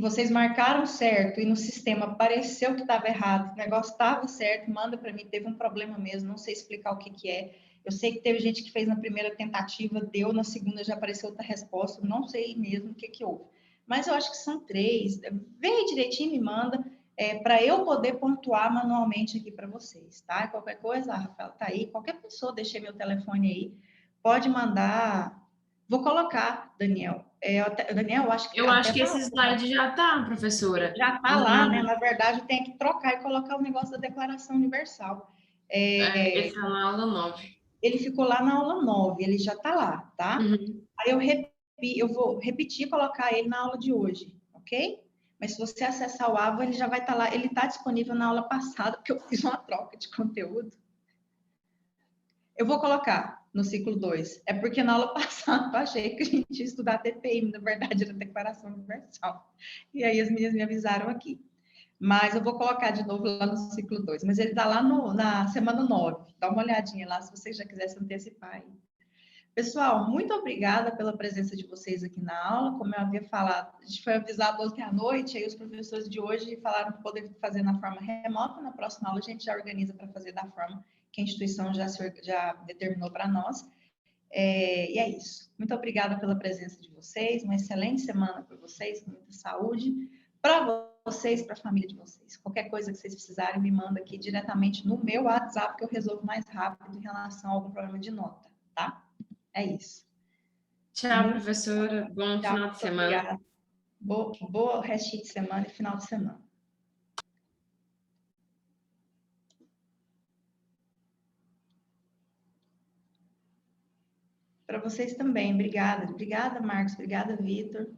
vocês marcaram certo e no sistema apareceu que estava errado, o negócio estava certo, manda para mim, teve um problema mesmo, não sei explicar o que é. Eu sei que teve gente que fez na primeira tentativa, deu, na segunda já apareceu outra resposta, não sei mesmo o que houve. Mas eu acho que são 3. Vê aí direitinho e me manda, para eu poder pontuar manualmente aqui para vocês, tá? Qualquer coisa, a Rafaela tá aí, qualquer pessoa, deixei meu telefone aí, pode mandar. Vou colocar, Daniel. Daniel, eu acho que Eu acho até que tá esse slide já tá, professora. já está lá, né? Na verdade, tem que trocar e colocar o negócio da Declaração Universal. Esse é na aula 9. Ele ficou lá na aula 9, ele já está lá, tá? Uhum. Aí eu vou repetir e colocar ele na aula de hoje, ok? Mas se você acessar o AVA, ele já vai estar lá. Ele está disponível na aula passada, porque eu fiz uma troca de conteúdo. Eu vou colocar no ciclo 2. É porque na aula passada eu achei que a gente ia estudar TPI, na verdade era Declaração Universal. E aí as meninas me avisaram aqui. Mas eu vou colocar de novo lá no ciclo 2. Mas ele está lá na semana 9. Dá uma olhadinha lá se vocês já quisessem antecipar aí. Pessoal, muito obrigada pela presença de vocês aqui na aula. Como eu havia falado, a gente foi avisado ontem à noite, aí os professores de hoje falaram que poderiam fazer na forma remota. Na próxima aula a gente já organiza para fazer da forma que a instituição já determinou para nós. E é isso. Muito obrigada pela presença de vocês. Uma excelente semana para vocês, com muita saúde. Para vocês, para a família de vocês. Qualquer coisa que vocês precisarem, me manda aqui diretamente no meu WhatsApp, que eu resolvo mais rápido em relação a algum problema de nota, tá? É isso. Tchau, professora. Bom Tchau, final de muito semana. obrigada. Boa restinho de semana e final de semana. Para vocês também. Obrigada. Obrigada, Marcos. Obrigada, Vitor.